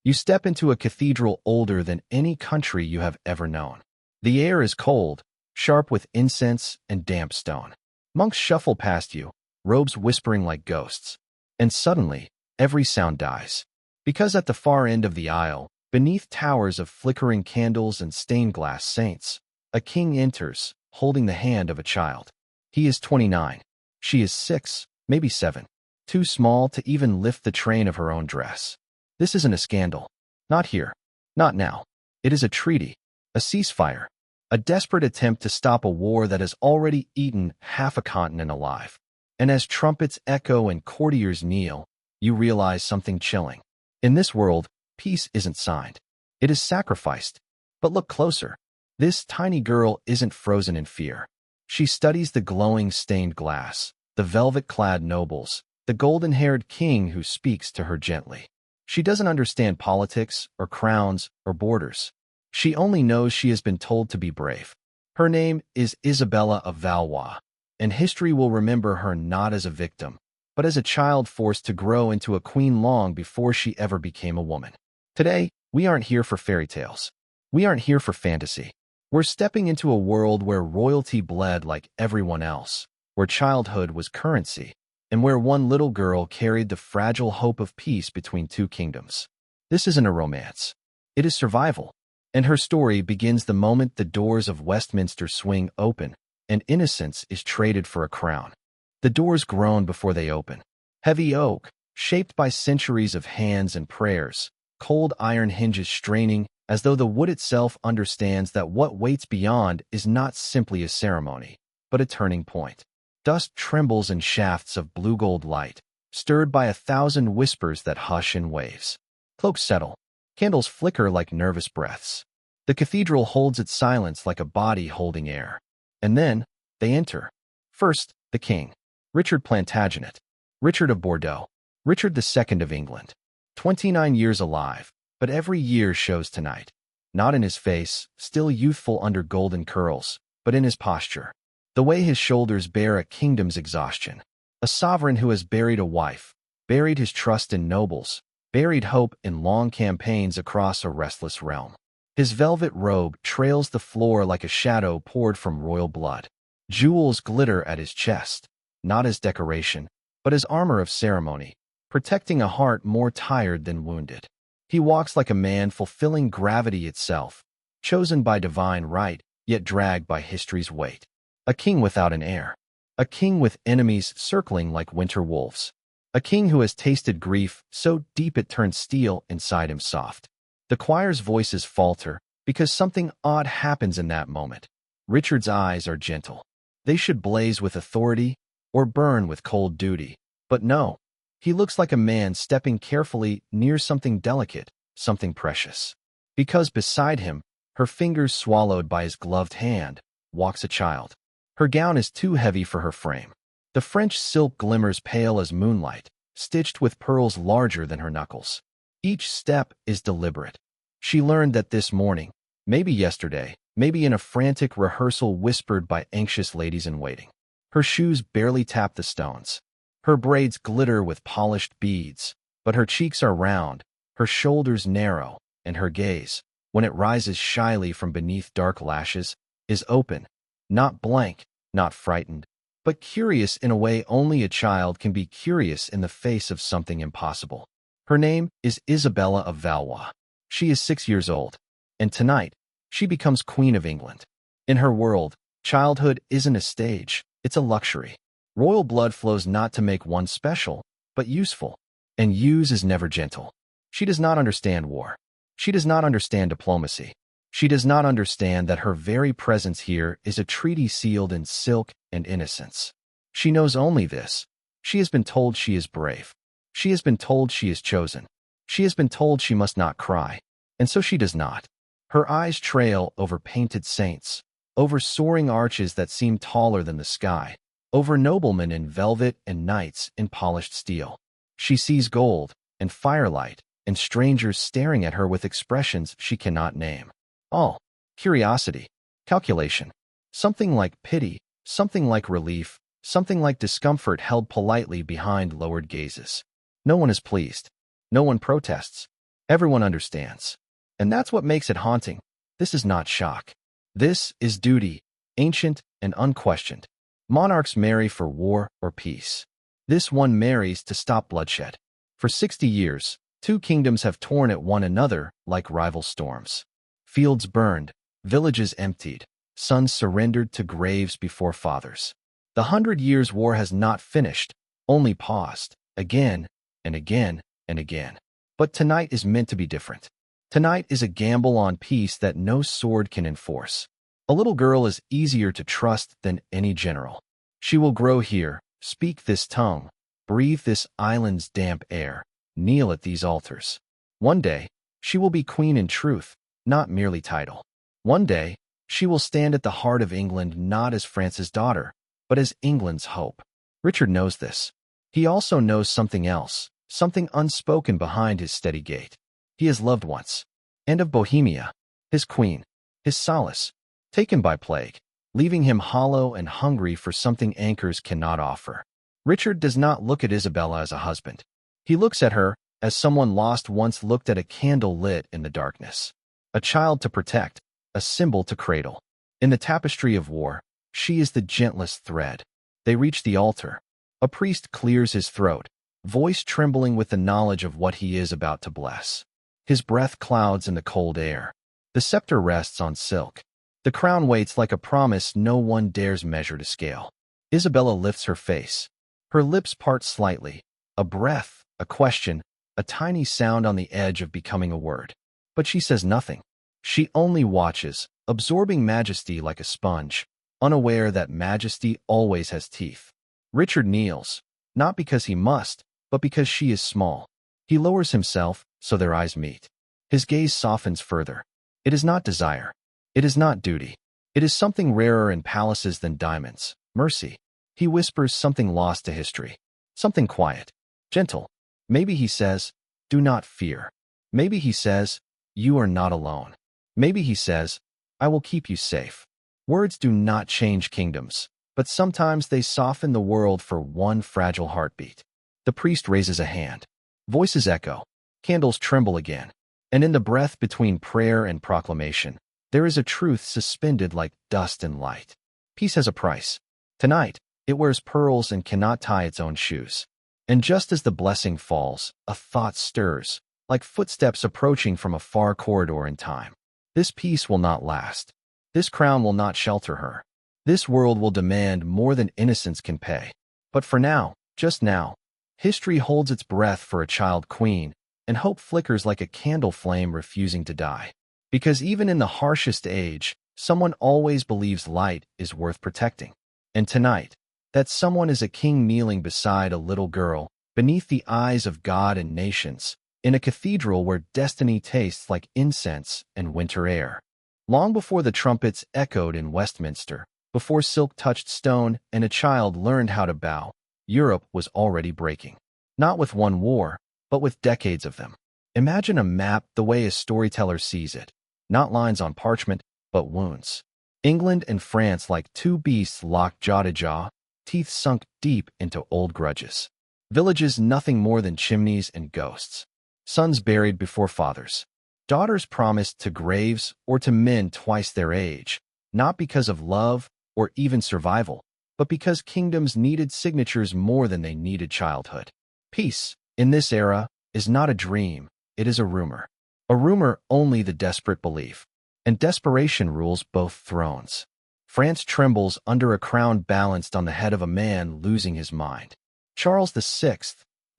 You step into a cathedral older than any country you have ever known. The air is cold, sharp with incense and damp stone. Monks shuffle past you, robes whispering like ghosts. And suddenly, every sound dies. Because at the far end of the aisle, beneath towers of flickering candles and stained glass saints, a king enters, holding the hand of a child. He is 29. She is 6, maybe 7. Too small to even lift the train of her own dress. This isn't a scandal. Not here. Not now. It is a treaty. A ceasefire. A desperate attempt to stop a war that has already eaten half a continent alive. And as trumpets echo and courtiers kneel, you realize something chilling. In this world, peace isn't signed. It is sacrificed. But look closer. This tiny girl isn't frozen in fear. She studies the glowing stained glass, the velvet-clad nobles, the golden-haired king who speaks to her gently. She doesn't understand politics or crowns or borders. She only knows she has been told to be brave. Her name is Isabella of Valois, and history will remember her not as a victim, but as a child forced to grow into a queen long before she ever became a woman. Today, we aren't here for fairy tales. We aren't here for fantasy. We're stepping into a world where royalty bled like everyone else, where childhood was currency, and where one little girl carried the fragile hope of peace between two kingdoms. This isn't a romance. It is survival. And her story begins the moment the doors of Westminster swing open and innocence is traded for a crown. The doors groan before they open. Heavy oak, shaped by centuries of hands and prayers, cold iron hinges straining as though the wood itself understands that what waits beyond is not simply a ceremony, but a turning point. Dust trembles in shafts of blue-gold light, stirred by 1,000 whispers that hush in waves. Cloaks settle. Candles flicker like nervous breaths. The cathedral holds its silence like a body holding air. And then, they enter. First, the king. Richard Plantagenet. Richard of Bordeaux. Richard II of England. 29 years alive, but every year shows tonight. Not in his face, still youthful under golden curls, but in his posture. The way his shoulders bear a kingdom's exhaustion. A sovereign who has buried a wife, buried his trust in nobles, buried hope in long campaigns across a restless realm. His velvet robe trails the floor like a shadow poured from royal blood. Jewels glitter at his chest, not as decoration, but as armor of ceremony, protecting a heart more tired than wounded. He walks like a man fulfilling gravity itself, chosen by divine right, yet dragged by history's weight. A king without an heir. A king with enemies circling like winter wolves. A king who has tasted grief so deep it turns steel inside him soft. The choir's voices falter because something odd happens in that moment. Richard's eyes are gentle. They should blaze with authority or burn with cold duty. But no, he looks like a man stepping carefully near something delicate, something precious. Because beside him, her fingers swallowed by his gloved hand, walks a child. Her gown is too heavy for her frame. The French silk glimmers pale as moonlight, stitched with pearls larger than her knuckles. Each step is deliberate. She learned that this morning, maybe yesterday, maybe in a frantic rehearsal whispered by anxious ladies in waiting. Her shoes barely tap the stones. Her braids glitter with polished beads, but her cheeks are round, her shoulders narrow, and her gaze, when it rises shyly from beneath dark lashes, is open, not blank, not frightened, but curious in a way only a child can be curious in the face of something impossible. Her name is Isabella of Valois. She is 6 years old, and tonight, she becomes Queen of England. In her world, childhood isn't a stage, it's a luxury. Royal blood flows not to make one special, but useful, and use is never gentle. She does not understand war. She does not understand diplomacy. She does not understand that her very presence here is a treaty sealed in silk and innocence. She knows only this. She has been told she is brave. She has been told she is chosen. She has been told she must not cry, and so she does not. Her eyes trail over painted saints, over soaring arches that seem taller than the sky, over noblemen in velvet and knights in polished steel. She sees gold and firelight and strangers staring at her with expressions she cannot name. All curiosity, calculation, something like pity, something like relief, something like discomfort held politely behind lowered gazes. No one is pleased. No one protests. Everyone understands. And that's what makes it haunting. This is not shock. This is duty, ancient and unquestioned. Monarchs marry for war or peace. This one marries to stop bloodshed. For 60 years, two kingdoms have torn at one another like rival storms. Fields burned, villages emptied, sons surrendered to graves before fathers. The 100 Years' War has not finished, only paused, again and again and again. But tonight is meant to be different. Tonight is a gamble on peace that no sword can enforce. A little girl is easier to trust than any general. She will grow here, speak this tongue, breathe this island's damp air, kneel at these altars. One day, she will be queen in truth, not merely title. One day, she will stand at the heart of England not as France's daughter, but as England's hope. Richard knows this. He also knows something else, something unspoken behind his steady gait. He has loved once, and of Bohemia, his queen, his solace, taken by plague, leaving him hollow and hungry for something anchors cannot offer. Richard does not look at Isabella as a husband. He looks at her as someone lost once looked at a candle lit in the darkness. A child to protect, a symbol to cradle. In the tapestry of war, she is the gentlest thread. They reach the altar. A priest clears his throat, voice trembling with the knowledge of what he is about to bless. His breath clouds in the cold air. The scepter rests on silk. The crown waits like a promise no one dares measure to scale. Isabella lifts her face. Her lips part slightly. A breath, a question, a tiny sound on the edge of becoming a word. But she says nothing. She only watches, absorbing majesty like a sponge, unaware that majesty always has teeth. Richard kneels, not because he must, but because she is small. He lowers himself, so their eyes meet. His gaze softens further. It is not desire. It is not duty. It is something rarer in palaces than diamonds. Mercy. He whispers something lost to history. Something quiet. Gentle. Maybe he says, do not fear. Maybe he says, you are not alone. Maybe he says, I will keep you safe. Words do not change kingdoms, but sometimes they soften the world for one fragile heartbeat. The priest raises a hand. Voices echo. Candles tremble again. And in the breath between prayer and proclamation, there is a truth suspended like dust and light. Peace has a price. Tonight, it wears pearls and cannot tie its own shoes. And just as the blessing falls, a thought stirs, like footsteps approaching from a far corridor in time. This peace will not last. This crown will not shelter her. This world will demand more than innocence can pay. But for now, just now, history holds its breath for a child queen, and hope flickers like a candle flame refusing to die. Because even in the harshest age, someone always believes light is worth protecting. And tonight, that someone is a king kneeling beside a little girl, beneath the eyes of God and nations, in a cathedral where destiny tastes like incense and winter air. Long before the trumpets echoed in Westminster, before silk touched stone and a child learned how to bow, Europe was already breaking. Not with one war, but with decades of them. Imagine a map the way a storyteller sees it. Not lines on parchment, but wounds. England and France like two beasts locked jaw to jaw, teeth sunk deep into old grudges. Villages nothing more than chimneys and ghosts. Sons buried before fathers. Daughters promised to graves or to men twice their age, not because of love or even survival, but because kingdoms needed signatures more than they needed childhood. Peace, in this era, is not a dream, it is a rumor. A rumor only the desperate believe. And desperation rules both thrones. France trembles under a crown balanced on the head of a man losing his mind. Charles VI,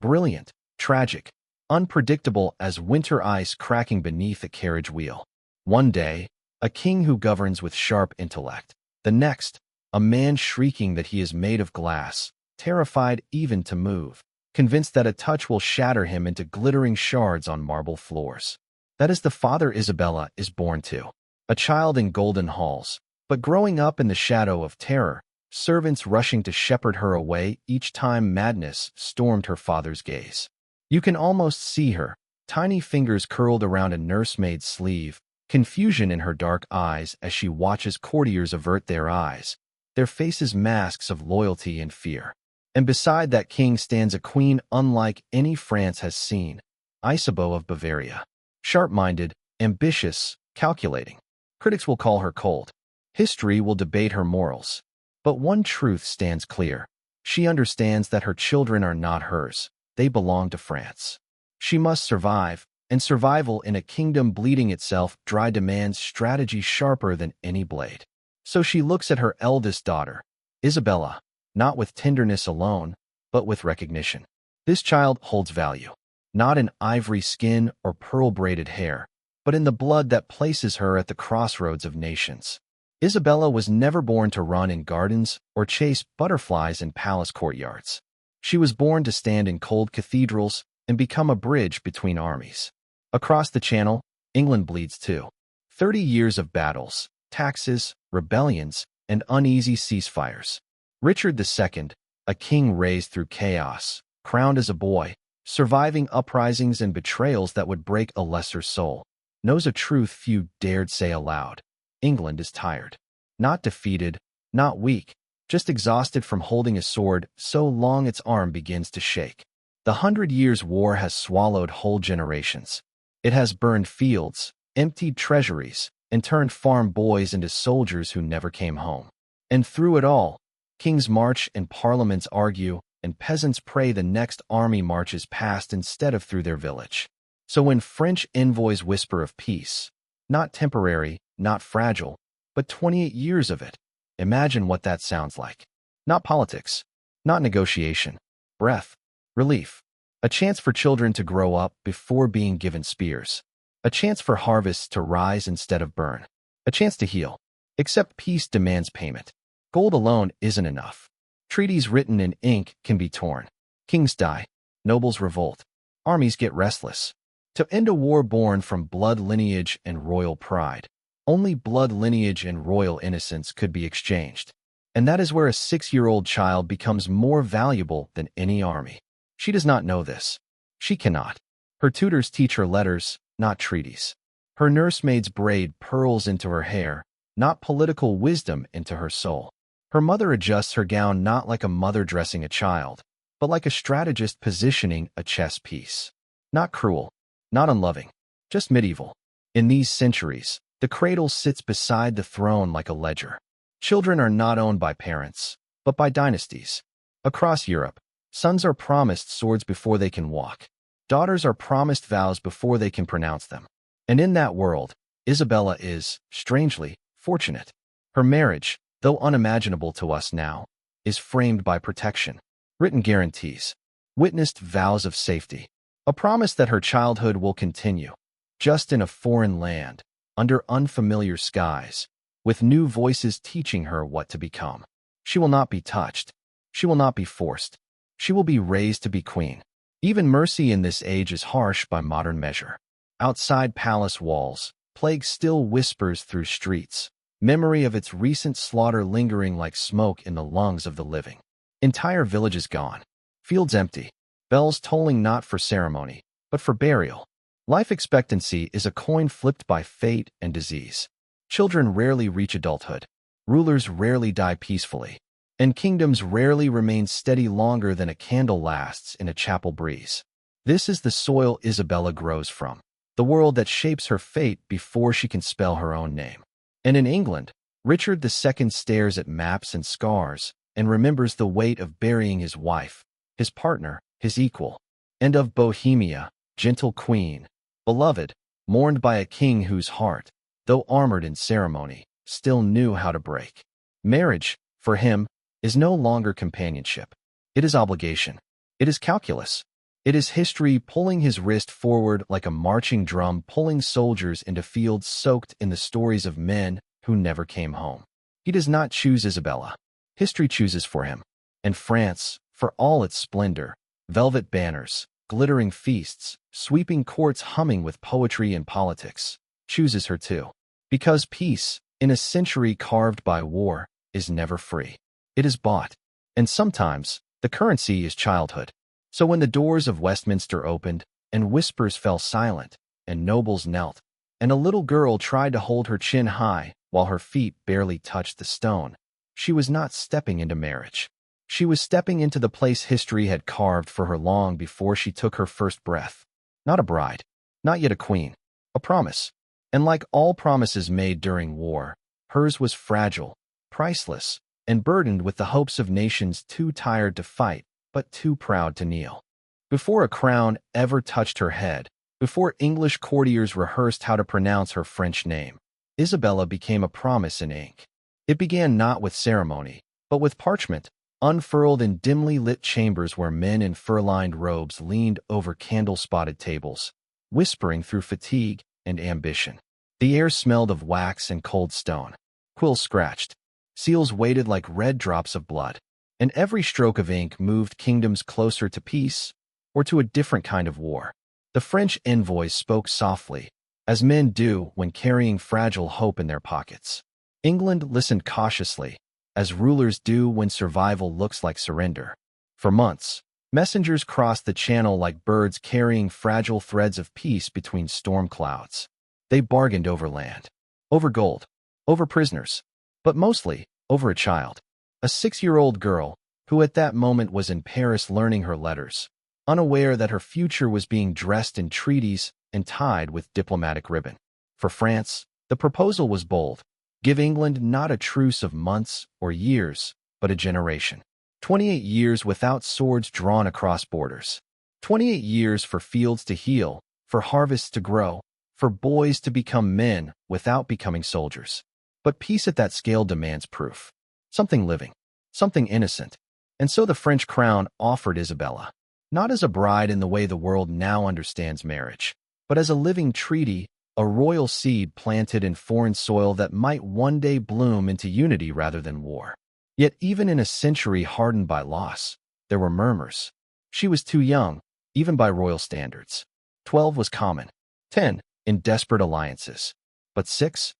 brilliant, tragic, unpredictable as winter ice cracking beneath a carriage wheel. One day, a king who governs with sharp intellect. The next, a man shrieking that he is made of glass, terrified even to move, convinced that a touch will shatter him into glittering shards on marble floors. That is the father Isabella is born to. A child in golden halls, but growing up in the shadow of terror, servants rushing to shepherd her away each time madness stormed her father's gaze. You can almost see her, tiny fingers curled around a nursemaid's sleeve, confusion in her dark eyes as she watches courtiers avert their eyes, their faces masks of loyalty and fear. And beside that king stands a queen unlike any France has seen, Isabella of Bavaria. Sharp-minded, ambitious, calculating. Critics will call her cold. History will debate her morals. But one truth stands clear. She understands that her children are not hers. They belong to France. She must survive, and survival in a kingdom bleeding itself dry demands strategy sharper than any blade. So she looks at her eldest daughter, Isabella, not with tenderness alone, but with recognition. This child holds value, not in ivory skin or pearl-braided hair, but in the blood that places her at the crossroads of nations. Isabella was never born to run in gardens or chase butterflies in palace courtyards. She was born to stand in cold cathedrals and become a bridge between armies. Across the Channel, England bleeds too. 30 years of battles, taxes, rebellions, and uneasy ceasefires. Richard II, a king raised through chaos, crowned as a boy, surviving uprisings and betrayals that would break a lesser soul, knows a truth few dared say aloud. England is tired. Not defeated, not weak, just exhausted from holding a sword so long its arm begins to shake. The 100 Years' War has swallowed whole generations. It has burned fields, emptied treasuries, and turned farm boys into soldiers who never came home. And through it all, kings march and parliaments argue, and peasants pray the next army marches past instead of through their village. So when French envoys whisper of peace, not temporary, not fragile, but 28 years of it, imagine what that sounds like. Not politics, not negotiation, breath, relief. A chance for children to grow up before being given spears. A chance for harvests to rise instead of burn. A chance to heal. Except peace demands payment. Gold alone isn't enough. Treaties written in ink can be torn. Kings die. Nobles revolt. Armies get restless. To end a war born from blood lineage and royal pride, only blood lineage and royal innocence could be exchanged. And that is where a 6-year-old child becomes more valuable than any army. She does not know this. She cannot. Her tutors teach her letters, not treaties. Her nursemaids braid pearls into her hair, not political wisdom into her soul. Her mother adjusts her gown not like a mother dressing a child, but like a strategist positioning a chess piece. Not cruel, not unloving, just medieval. In these centuries, the cradle sits beside the throne like a ledger. Children are not owned by parents, but by dynasties. Across Europe, sons are promised swords before they can walk. Daughters are promised vows before they can pronounce them. And in that world, Isabella is, strangely, fortunate. Her marriage, though unimaginable to us now, is framed by protection, written guarantees, witnessed vows of safety, a promise that her childhood will continue, just in a foreign land, under unfamiliar skies, with new voices teaching her what to become. She will not be touched. She will not be forced. She will be raised to be queen. Even mercy in this age is harsh by modern measure. Outside palace walls, plague still whispers through streets, memory of its recent slaughter lingering like smoke in the lungs of the living. Entire villages gone, fields empty, bells tolling not for ceremony, but for burial. Life expectancy is a coin flipped by fate and disease. Children rarely reach adulthood. Rulers rarely die peacefully. And kingdoms rarely remain steady longer than a candle lasts in a chapel breeze. This is the soil Isabella grows from, the world that shapes her fate before she can spell her own name. And in England, Richard II stares at maps and scars and remembers the weight of burying his wife, his partner, his equal, and of Bohemia, gentle queen, beloved, mourned by a king whose heart, though armored in ceremony, still knew how to break. Marriage, for him, is no longer companionship. It is obligation. It is calculus. It is history pulling his wrist forward like a marching drum pulling soldiers into fields soaked in the stories of men who never came home. He does not choose Isabella. History chooses for him. And France, for all its splendor, velvet banners, glittering feasts, sweeping courts humming with poetry and politics, chooses her too. Because peace, in a century carved by war, is never free. It is bought. And sometimes, the currency is childhood. So when the doors of Westminster opened, and whispers fell silent, and nobles knelt, and a little girl tried to hold her chin high while her feet barely touched the stone, she was not stepping into marriage. She was stepping into the place history had carved for her long before she took her first breath. Not a bride, not yet a queen, a promise. And like all promises made during war, hers was fragile, priceless, and burdened with the hopes of nations too tired to fight, but too proud to kneel. Before a crown ever touched her head, before English courtiers rehearsed how to pronounce her French name, Isabella became a promise in ink. It began not with ceremony, but with parchment, unfurled in dimly lit chambers where men in fur-lined robes leaned over candle-spotted tables, whispering through fatigue and ambition. The air smelled of wax and cold stone. Quills scratched. Seals waited like red drops of blood. And every stroke of ink moved kingdoms closer to peace or to a different kind of war. The French envoys spoke softly, as men do when carrying fragile hope in their pockets. England listened cautiously, as rulers do when survival looks like surrender. For months, messengers crossed the channel like birds carrying fragile threads of peace between storm clouds. They bargained over land, over gold, over prisoners, but mostly over a child, a 6-year-old girl who at that moment was in Paris learning her letters, unaware that her future was being dressed in treaties and tied with diplomatic ribbon. For France, the proposal was bold. Give England not a truce of months or years, but a generation. 28 years without swords drawn across borders. 28 years for fields to heal, for harvests to grow, for boys to become men without becoming soldiers. But peace at that scale demands proof. Something living, something innocent. And so the French crown offered Isabella, not as a bride in the way the world now understands marriage, but as a living treaty, a royal seed planted in foreign soil that might one day bloom into unity rather than war. Yet even in a century hardened by loss, there were murmurs. She was too young, even by royal standards. 12 was common. 10, in desperate alliances. But 6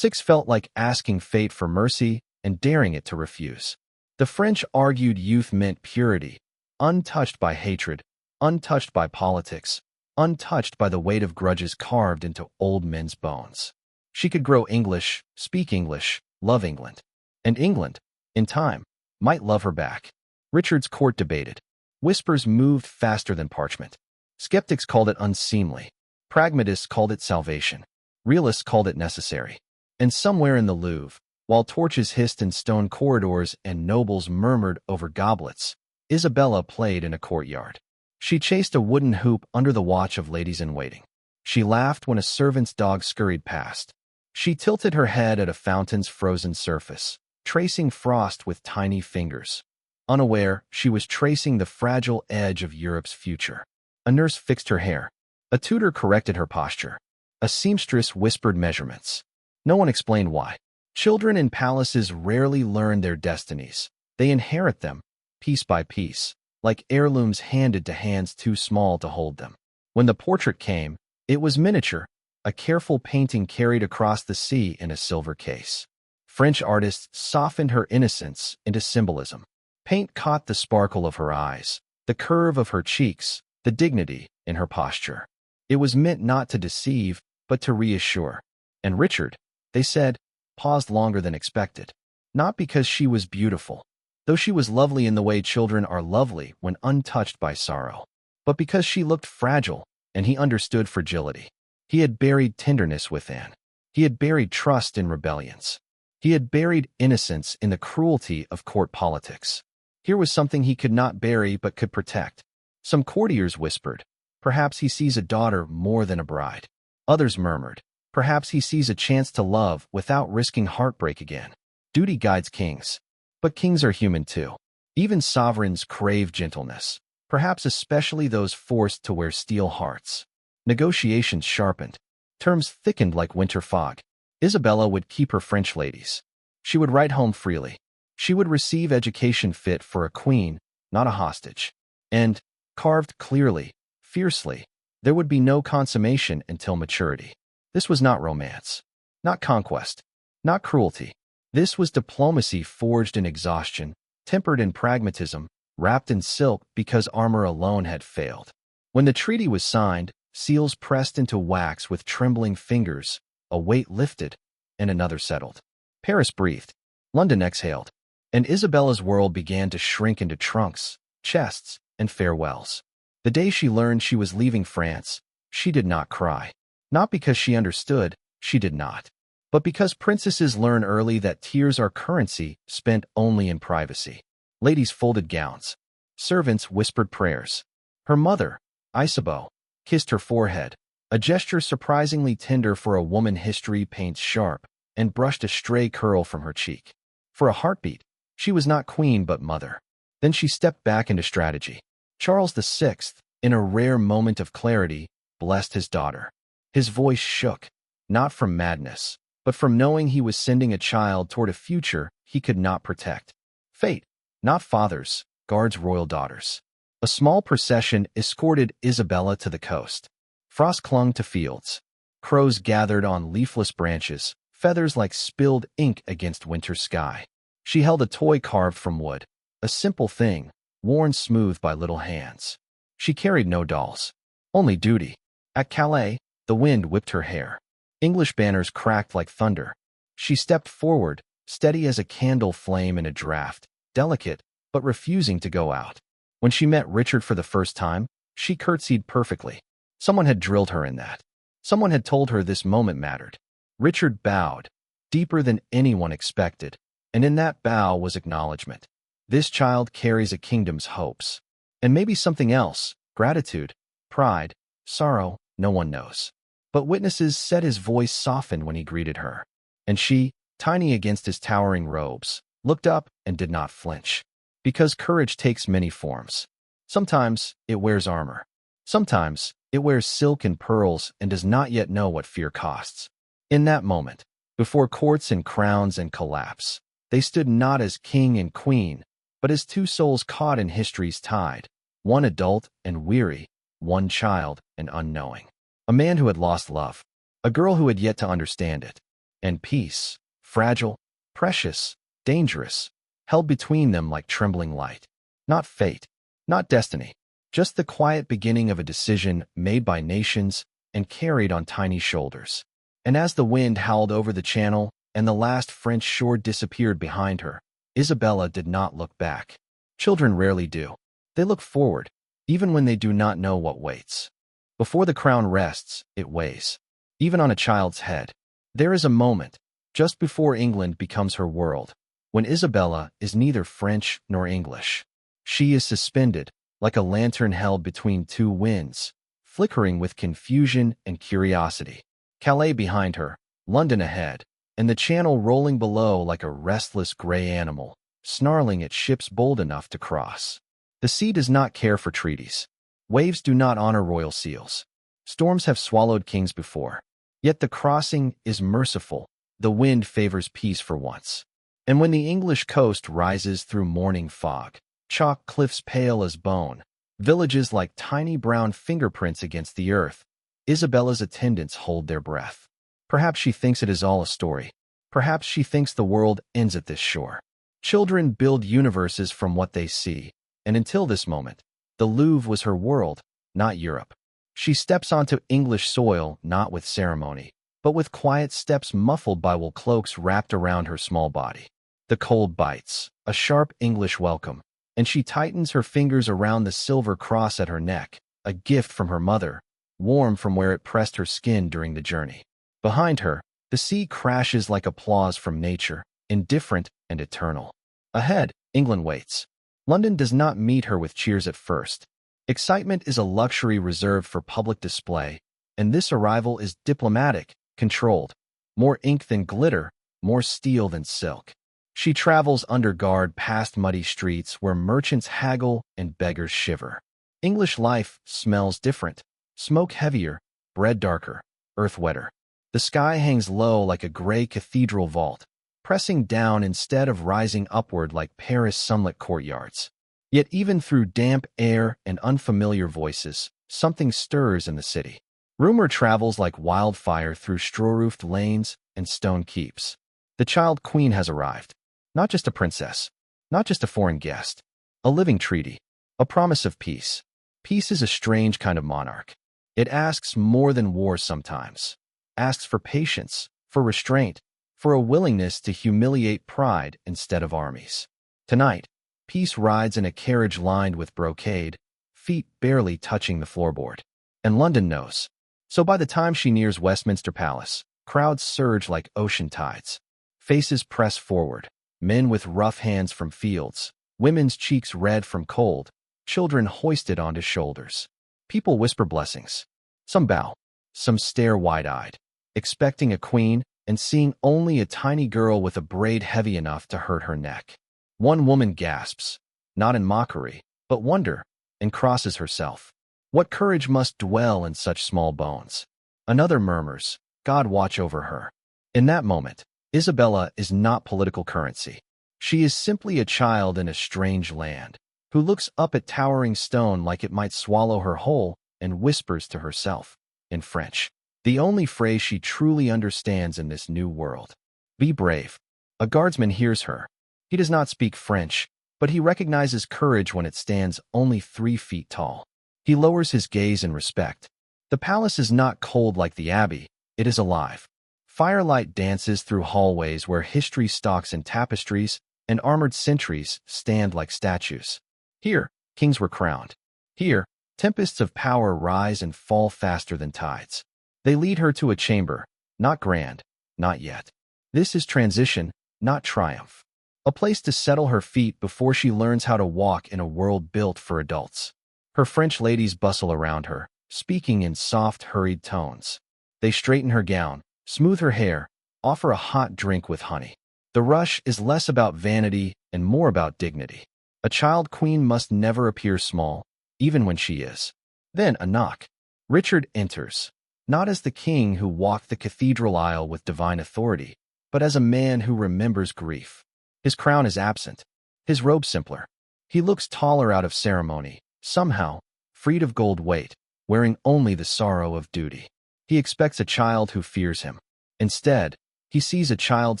felt like asking fate for mercy and daring it to refuse. The French argued youth meant purity, untouched by hatred, untouched by politics, untouched by the weight of grudges carved into old men's bones. She could grow English, speak English, love England. And England, in time, might love her back. Richard's court debated. Whispers moved faster than parchment. Skeptics called it unseemly. Pragmatists called it salvation. Realists called it necessary. And somewhere in the Louvre, while torches hissed in stone corridors and nobles murmured over goblets, Isabella played in a courtyard. She chased a wooden hoop under the watch of ladies-in-waiting. She laughed when a servant's dog scurried past. She tilted her head at a fountain's frozen surface, tracing frost with tiny fingers. Unaware, she was tracing the fragile edge of Europe's future. A nurse fixed her hair. A tutor corrected her posture. A seamstress whispered measurements. No one explained why. Children in palaces rarely learn their destinies. They inherit them, piece by piece, like heirlooms handed to hands too small to hold them. When the portrait came, it was miniature, a careful painting carried across the sea in a silver case. French artists softened her innocence into symbolism. Paint caught the sparkle of her eyes, the curve of her cheeks, the dignity in her posture. It was meant not to deceive, but to reassure. And Richard, they said, paused longer than expected. Not because she was beautiful, though she was lovely in the way children are lovely when untouched by sorrow, but because she looked fragile, and he understood fragility. He had buried tenderness within. He had buried trust in rebellions. He had buried innocence in the cruelty of court politics. Here was something he could not bury but could protect. Some courtiers whispered, perhaps he sees a daughter more than a bride. Others murmured, perhaps he sees a chance to love without risking heartbreak again. Duty guides kings. But kings are human too. Even sovereigns crave gentleness, perhaps especially those forced to wear steel hearts. Negotiations sharpened. Terms thickened like winter fog. Isabella would keep her French ladies. She would write home freely. She would receive education fit for a queen, not a hostage. And, carved clearly, fiercely, there would be no consummation until maturity. This was not romance, not conquest, not cruelty. This was diplomacy forged in exhaustion, tempered in pragmatism, wrapped in silk because armor alone had failed. When the treaty was signed, seals pressed into wax with trembling fingers, a weight lifted, and another settled. Paris breathed. London exhaled. And Isabella's world began to shrink into trunks, chests, and farewells. The day she learned she was leaving France, she did not cry. Not because she understood, she did not. But because princesses learn early that tears are currency spent only in privacy. Ladies folded gowns. Servants whispered prayers. Her mother, Isabel, kissed her forehead, a gesture surprisingly tender for a woman history paints sharp, and brushed a stray curl from her cheek. For a heartbeat, she was not queen but mother. Then she stepped back into strategy. Charles VI, in a rare moment of clarity, blessed his daughter. His voice shook, not from madness, but from knowing he was sending a child toward a future he could not protect. Fate, not fathers, guards royal daughters. A small procession escorted Isabella to the coast. Frost clung to fields. Crows gathered on leafless branches, feathers like spilled ink against winter sky. She held a toy carved from wood, a simple thing, worn smooth by little hands. She carried no dolls, only duty. At Calais, the wind whipped her hair. English banners cracked like thunder. She stepped forward, steady as a candle flame in a draught, delicate, but refusing to go out. When she met Richard for the first time, she curtsied perfectly. Someone had drilled her in that. Someone had told her this moment mattered. Richard bowed, deeper than anyone expected, and in that bow was acknowledgement. This child carries a kingdom's hopes. And maybe something else, gratitude, pride, sorrow, no one knows. But witnesses said his voice softened when he greeted her. And she, tiny against his towering robes, looked up and did not flinch. Because courage takes many forms. Sometimes it wears armor. Sometimes it wears silk and pearls and does not yet know what fear costs. In that moment, before courts and crowns and collapse, they stood not as king and queen, but as two souls caught in history's tide, one adult and weary, one child and unknowing. A man who had lost love, a girl who had yet to understand it, and peace, fragile, precious, dangerous, held between them like trembling light. Not fate, not destiny, just the quiet beginning of a decision made by nations and carried on tiny shoulders. And as the wind howled over the channel and the last French shore disappeared behind her, Isabella did not look back. Children rarely do. They look forward, even when they do not know what waits. Before the crown rests, it weighs. Even on a child's head. There is a moment, just before England becomes her world, when Isabella is neither French nor English. She is suspended, like a lantern held between two winds, flickering with confusion and curiosity. Calais behind her, London ahead, and the channel rolling below like a restless gray animal, snarling at ships bold enough to cross. The sea does not care for treaties. Waves do not honor royal seals. Storms have swallowed kings before. Yet the crossing is merciful. The wind favors peace for once. And when the English coast rises through morning fog, chalk cliffs pale as bone, villages like tiny brown fingerprints against the earth, Isabella's attendants hold their breath. Perhaps she thinks it is all a story. Perhaps she thinks the world ends at this shore. Children build universes from what they see, and until this moment, the Louvre was her world, not Europe. She steps onto English soil not with ceremony, but with quiet steps muffled by wool cloaks wrapped around her small body. The cold bites, a sharp English welcome, and she tightens her fingers around the silver cross at her neck, a gift from her mother, warm from where it pressed her skin during the journey. Behind her, the sea crashes like applause from nature, indifferent and eternal. Ahead, England waits. London does not meet her with cheers at first. Excitement is a luxury reserved for public display, and this arrival is diplomatic, controlled. More ink than glitter, more steel than silk. She travels under guard past muddy streets where merchants haggle and beggars shiver. English life smells different. Smoke heavier, bread darker, earth wetter. The sky hangs low like a gray cathedral vault, pressing down instead of rising upward like Paris' sunlit courtyards. Yet even through damp air and unfamiliar voices, something stirs in the city. Rumor travels like wildfire through straw-roofed lanes and stone keeps. The child queen has arrived. Not just a princess, not just a foreign guest. A living treaty, a promise of peace. Peace is a strange kind of monarch. It asks more than war sometimes. Asks for patience, for restraint, for a willingness to humiliate pride instead of armies. Tonight, peace rides in a carriage lined with brocade, feet barely touching the floorboard. And London knows. So by the time she nears Westminster Palace, crowds surge like ocean tides. Faces press forward, men with rough hands from fields, women's cheeks red from cold, children hoisted onto shoulders. People whisper blessings. Some bow, some stare wide-eyed, expecting a queen and seeing only a tiny girl with a braid heavy enough to hurt her neck. One woman gasps, not in mockery, but wonder, and crosses herself. What courage must dwell in such small bones? Another murmurs, God watch over her. In that moment, Isabella is not political currency. She is simply a child in a strange land, who looks up at towering stone like it might swallow her whole and whispers to herself, in French, the only phrase she truly understands in this new world. Be brave. A guardsman hears her. He does not speak French, but he recognizes courage when it stands only 3 feet tall. He lowers his gaze in respect. The palace is not cold like the abbey, it is alive. Firelight dances through hallways where history stalks in tapestries, and armored sentries stand like statues. Here, kings were crowned. Here, tempests of power rise and fall faster than tides. They lead her to a chamber, not grand, not yet. This is transition, not triumph. A place to settle her feet before she learns how to walk in a world built for adults. Her French ladies bustle around her, speaking in soft, hurried tones. They straighten her gown, smooth her hair, offer a hot drink with honey. The rush is less about vanity and more about dignity. A child queen must never appear small, even when she is. Then a knock. Richard enters, not as the king who walked the cathedral aisle with divine authority, but as a man who remembers grief. His crown is absent, his robe simpler. He looks taller out of ceremony, somehow, freed of gold weight, wearing only the sorrow of duty. He expects a child who fears him. Instead, he sees a child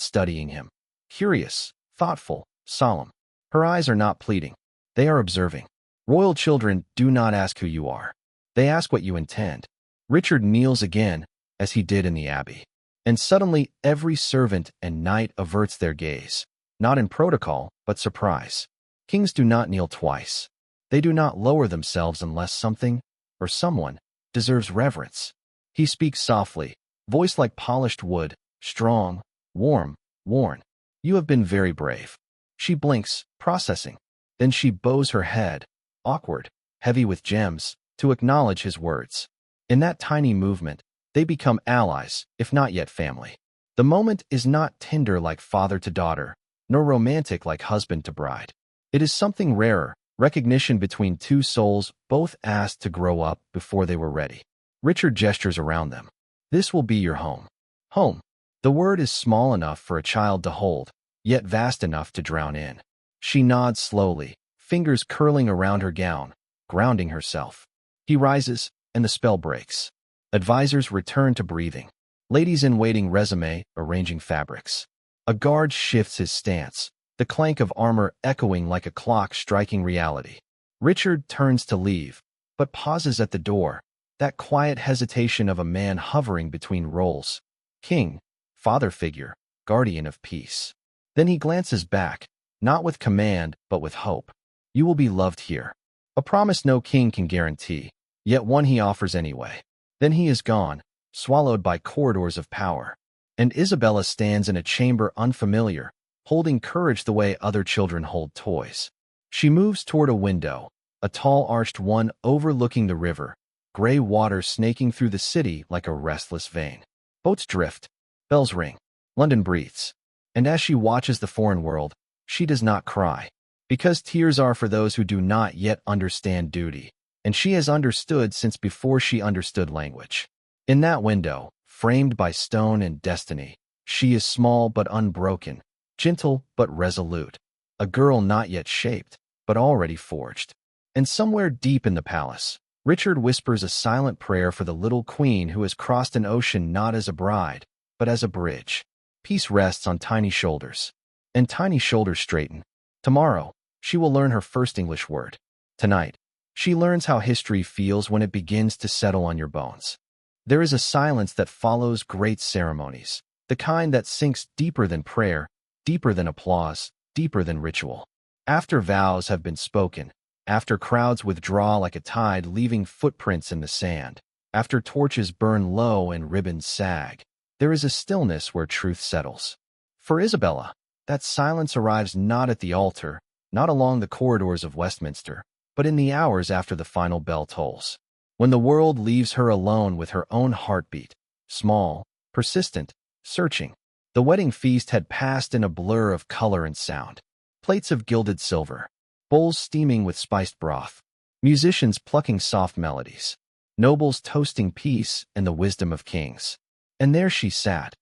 studying him. Curious, thoughtful, solemn. Her eyes are not pleading. They are observing. Royal children do not ask who you are. They ask what you intend. Richard kneels again, as he did in the abbey. And suddenly every servant and knight averts their gaze, not in protocol, but surprise. Kings do not kneel twice. They do not lower themselves unless something, or someone, deserves reverence. He speaks softly, voice like polished wood, strong, warm, worn. You have been very brave. She blinks, processing. Then she bows her head, awkward, heavy with gems, to acknowledge his words. In that tiny movement, they become allies, if not yet family. The moment is not tender like father to daughter, nor romantic like husband to bride. It is something rarer, recognition between two souls both asked to grow up before they were ready. Richard gestures around them. This will be your home. Home. The word is small enough for a child to hold, yet vast enough to drown in. She nods slowly, fingers curling around her gown, grounding herself. He rises, and the spell breaks. Advisors return to breathing. Ladies in waiting resume, arranging fabrics. A guard shifts his stance, the clank of armor echoing like a clock striking reality. Richard turns to leave, but pauses at the door, that quiet hesitation of a man hovering between roles. King, father figure, guardian of peace. Then he glances back, not with command, but with hope. You will be loved here. A promise no king can guarantee, yet one he offers anyway. Then he is gone, swallowed by corridors of power. And Isabella stands in a chamber unfamiliar, holding courage the way other children hold toys. She moves toward a window, a tall arched one overlooking the river, gray water snaking through the city like a restless vein. Boats drift, bells ring, London breathes. And as she watches the foreign world, she does not cry, because tears are for those who do not yet understand duty, and she has understood since before she understood language. In that window, framed by stone and destiny, she is small but unbroken, gentle but resolute, a girl not yet shaped, but already forged. And somewhere deep in the palace, Richard whispers a silent prayer for the little queen who has crossed an ocean not as a bride, but as a bridge. Peace rests on tiny shoulders, and tiny shoulders straighten. Tomorrow, she will learn her first English word. Tonight, she learns how history feels when it begins to settle on your bones. There is a silence that follows great ceremonies, the kind that sinks deeper than prayer, deeper than applause, deeper than ritual. After vows have been spoken, after crowds withdraw like a tide leaving footprints in the sand, After torches burn low and ribbons sag, there is a stillness where truth settles. For Isabella, that silence arrives not at the altar, not along the corridors of Westminster, but in the hours after the final bell tolls. When the world leaves her alone with her own heartbeat, small, persistent, searching. The wedding feast had passed in a blur of color and sound. Plates of gilded silver, bowls steaming with spiced broth, musicians plucking soft melodies, nobles toasting peace and the wisdom of kings. And there she sat,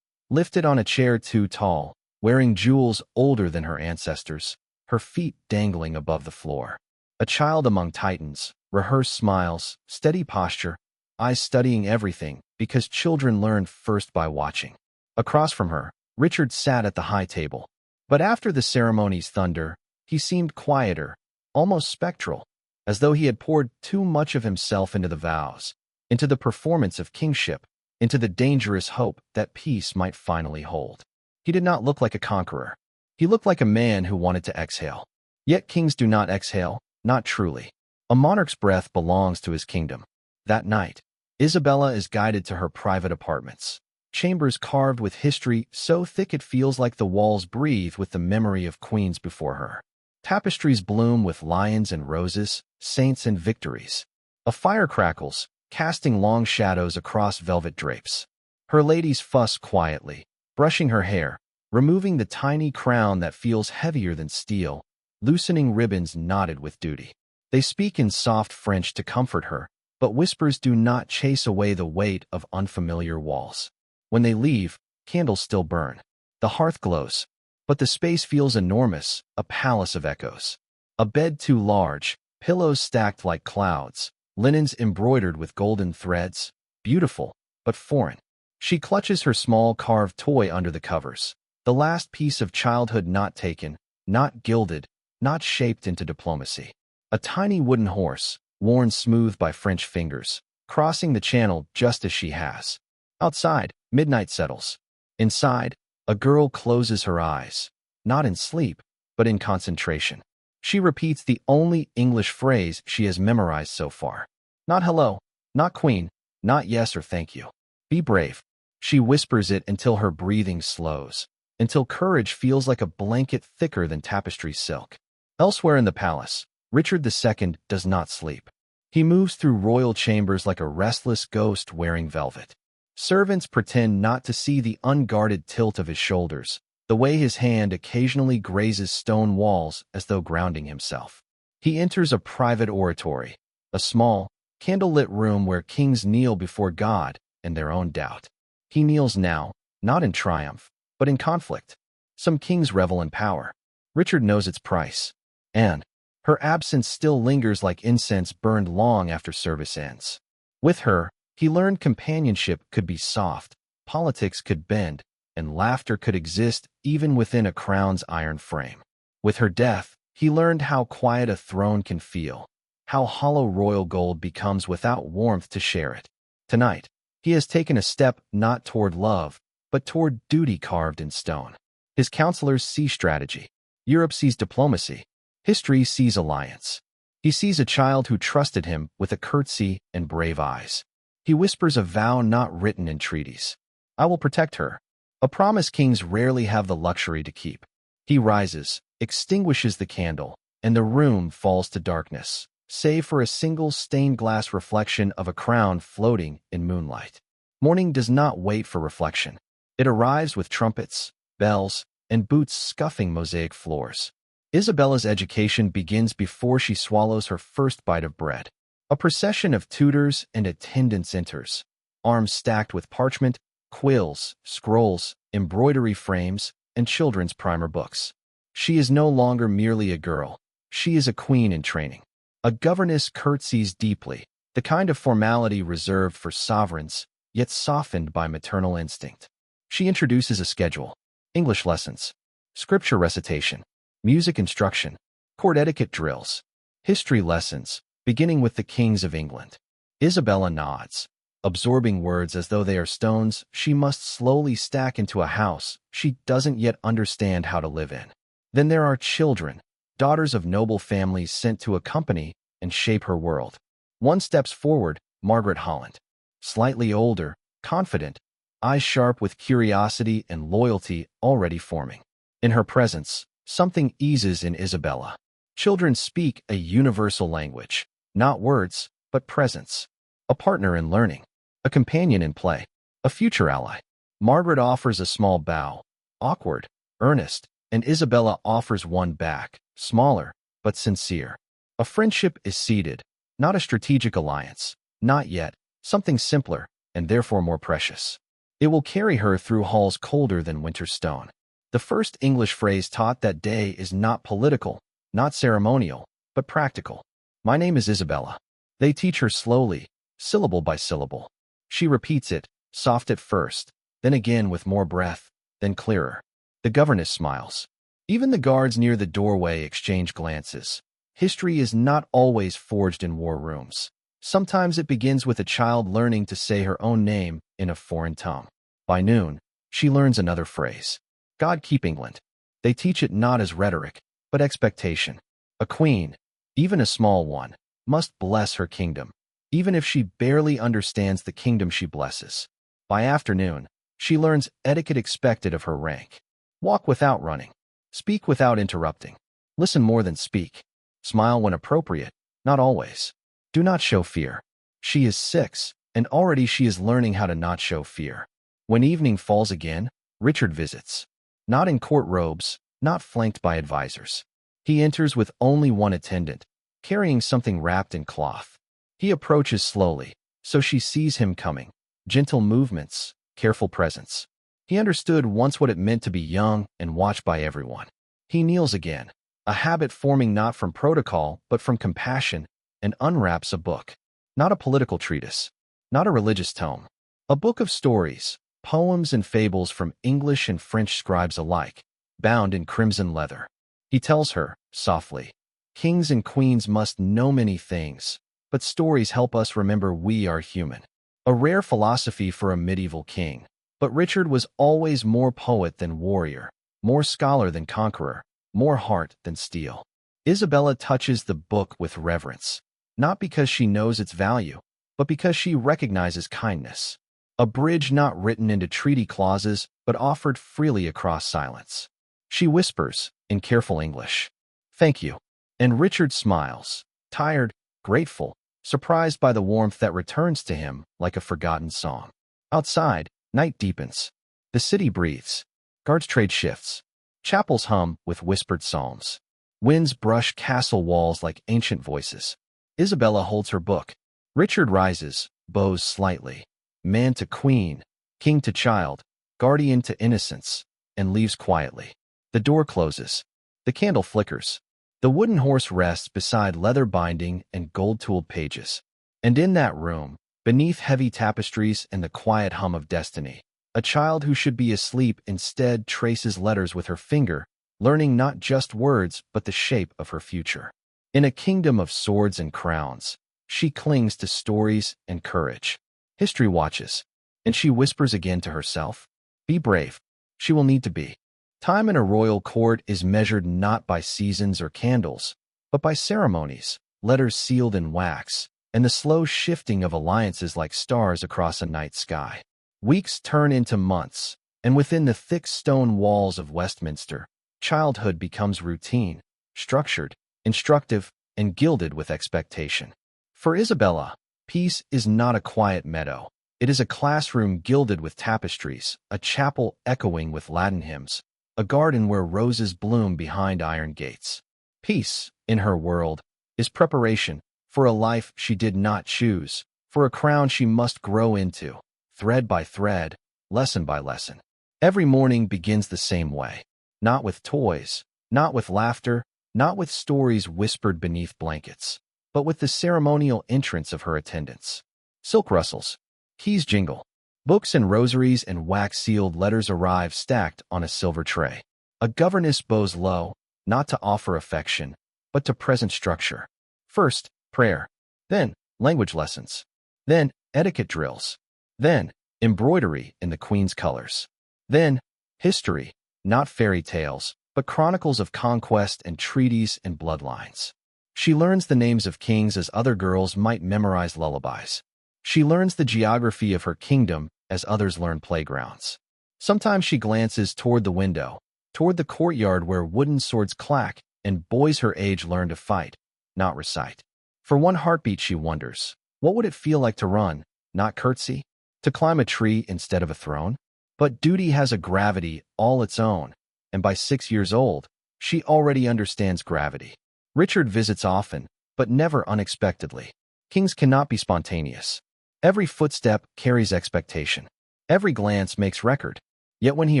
lifted on a chair too tall, wearing jewels older than her ancestors, her feet dangling above the floor. A child among titans, rehearsed smiles, steady posture, eyes studying everything, because children learn first by watching. Across from her, Richard sat at the high table. But after the ceremony's thunder, he seemed quieter, almost spectral, as though he had poured too much of himself into the vows, into the performance of kingship, into the dangerous hope that peace might finally hold. He did not look like a conqueror. He looked like a man who wanted to exhale. Yet kings do not exhale, not truly. A monarch's breath belongs to his kingdom. That night, Isabella is guided to her private apartments. Chambers carved with history so thick it feels like the walls breathe with the memory of queens before her. Tapestries bloom with lions and roses, saints and victories. A fire crackles, casting long shadows across velvet drapes. Her ladies fuss quietly, brushing her hair, removing the tiny crown that feels heavier than steel, loosening ribbons knotted with duty. They speak in soft French to comfort her, but whispers do not chase away the weight of unfamiliar walls. When they leave, candles still burn. The hearth glows, but the space feels enormous, a palace of echoes. A bed too large, pillows stacked like clouds, linens embroidered with golden threads, beautiful, but foreign. She clutches her small carved toy under the covers, the last piece of childhood not taken, not gilded, not shaped into diplomacy. A tiny wooden horse, worn smooth by French fingers, crossing the channel just as she has. Outside, midnight settles. Inside, a girl closes her eyes, not in sleep, but in concentration. She repeats the only English phrase she has memorized so far. Not hello, not queen, not yes or thank you. Be brave. She whispers it until her breathing slows, until courage feels like a blanket thicker than tapestry silk. Elsewhere in the palace, Richard II does not sleep. He moves through royal chambers like a restless ghost wearing velvet. Servants pretend not to see the unguarded tilt of his shoulders, the way his hand occasionally grazes stone walls as though grounding himself. He enters a private oratory, a small, candlelit room where kings kneel before God and their own doubt. He kneels now, not in triumph, but in conflict. Some kings revel in power. Richard knows its price. And her absence still lingers like incense burned long after service ends. With her, he learned companionship could be soft, politics could bend, and laughter could exist even within a crown's iron frame. With her death, he learned how quiet a throne can feel, how hollow royal gold becomes without warmth to share it. Tonight, he has taken a step not toward love, but toward duty carved in stone. His counselors see strategy. Europe sees diplomacy. History sees alliance. He sees a child who trusted him with a curtsy and brave eyes. He whispers a vow not written in treaties. I will protect her. A promise kings rarely have the luxury to keep. He rises, extinguishes the candle, and the room falls to darkness, save for a single stained glass reflection of a crown floating in moonlight. Morning does not wait for reflection. It arrives with trumpets, bells, and boots scuffing mosaic floors. Isabella's education begins before she swallows her first bite of bread. A procession of tutors and attendants enters, arms stacked with parchment, quills, scrolls, embroidery frames, and children's primer books. She is no longer merely a girl. She is a queen in training. A governess curtsies deeply, the kind of formality reserved for sovereigns, yet softened by maternal instinct. She introduces a schedule: English lessons, scripture recitation, music instruction, court etiquette drills, history lessons, beginning with the kings of England. Isabella nods, absorbing words as though they are stones she must slowly stack into a house she doesn't yet understand how to live in. Then there are children, daughters of noble families sent to accompany and shape her world. One steps forward, Margaret Holland. slightly older, confident, eyes sharp with curiosity and loyalty already forming. In her presence, something eases in Isabella. Children speak a universal language, not words, but presence. A partner in learning, a companion in play, a future ally. Margaret offers a small bow, awkward, earnest, and Isabella offers one back, smaller, but sincere. A friendship is seeded, not a strategic alliance, not yet, something simpler, and therefore more precious. It will carry her through halls colder than winter stone. The first English phrase taught that day is not political, not ceremonial, but practical. My name is Isabella. They teach her slowly, syllable by syllable. She repeats it, soft at first, then again with more breath, then clearer. The governess smiles. Even the guards near the doorway exchange glances. History is not always forged in war rooms. Sometimes it begins with a child learning to say her own name in a foreign tongue. By noon, she learns another phrase. God keep England. They teach it not as rhetoric, but expectation. A queen, even a small one, must bless her kingdom, even if she barely understands the kingdom she blesses. By afternoon, she learns etiquette expected of her rank. Walk without running. Speak without interrupting. Listen more than speak. Smile when appropriate, not always. Do not show fear. She is 6, and already she is learning how to not show fear. When evening falls again, Richard visits. Not in court robes, not flanked by advisors. He enters with only one attendant, carrying something wrapped in cloth. He approaches slowly, so she sees him coming. Gentle movements, careful presence. He understood once what it meant to be young and watched by everyone. He kneels again, a habit forming not from protocol but from compassion, and unwraps a book. Not a political treatise, not a religious tome. A book of stories, poems and fables from English and French scribes alike, bound in crimson leather. He tells her, softly, kings and queens must know many things, but stories help us remember we are human. A rare philosophy for a medieval king. But Richard was always more poet than warrior, more scholar than conqueror, more heart than steel. Isabella touches the book with reverence, not because she knows its value, but because she recognizes kindness. A bridge not written into treaty clauses, but offered freely across silence. She whispers, in careful English, "Thank you." And Richard smiles, tired, grateful, surprised by the warmth that returns to him like a forgotten song. Outside, night deepens. The city breathes. Guards trade shifts. Chapels hum with whispered psalms. Winds brush castle walls like ancient voices. Isabella holds her book. Richard rises, bows slightly. Man to queen, king to child, guardian to innocence, and leaves quietly. The door closes. The candle flickers. The wooden horse rests beside leather binding and gold-tooled pages. And in that room, beneath heavy tapestries and the quiet hum of destiny, a child who should be asleep instead traces letters with her finger, learning not just words but the shape of her future. In a kingdom of swords and crowns, she clings to stories and courage. History watches, and she whispers again to herself, "Be brave." She will need to be. Time in a royal court is measured not by seasons or candles, but by ceremonies, letters sealed in wax, and the slow shifting of alliances like stars across a night sky. Weeks turn into months, and within the thick stone walls of Westminster, childhood becomes routine, structured, instructive, and gilded with expectation. For Isabella, peace is not a quiet meadow. It is a classroom gilded with tapestries, a chapel echoing with Latin hymns, a garden where roses bloom behind iron gates. Peace, in her world, is preparation for a life she did not choose, for a crown she must grow into, thread by thread, lesson by lesson. Every morning begins the same way, not with toys, not with laughter, not with stories whispered beneath blankets, but with the ceremonial entrance of her attendants. Silk rustles, keys jingle, books and rosaries and wax-sealed letters arrive stacked on a silver tray. A governess bows low, not to offer affection, but to present structure. First, prayer. Then, language lessons. Then, etiquette drills. Then, embroidery in the Queen's colors. Then, history, not fairy tales, but chronicles of conquest and treaties and bloodlines. She learns the names of kings as other girls might memorize lullabies. She learns the geography of her kingdom as others learn playgrounds. Sometimes she glances toward the window, toward the courtyard where wooden swords clack and boys her age learn to fight, not recite. For one heartbeat she wonders, what would it feel like to run, not curtsy? To climb a tree instead of a throne? But duty has a gravity all its own, and by 6 years old, she already understands gravity. Richard visits often, but never unexpectedly. Kings cannot be spontaneous. Every footstep carries expectation. Every glance makes record. Yet when he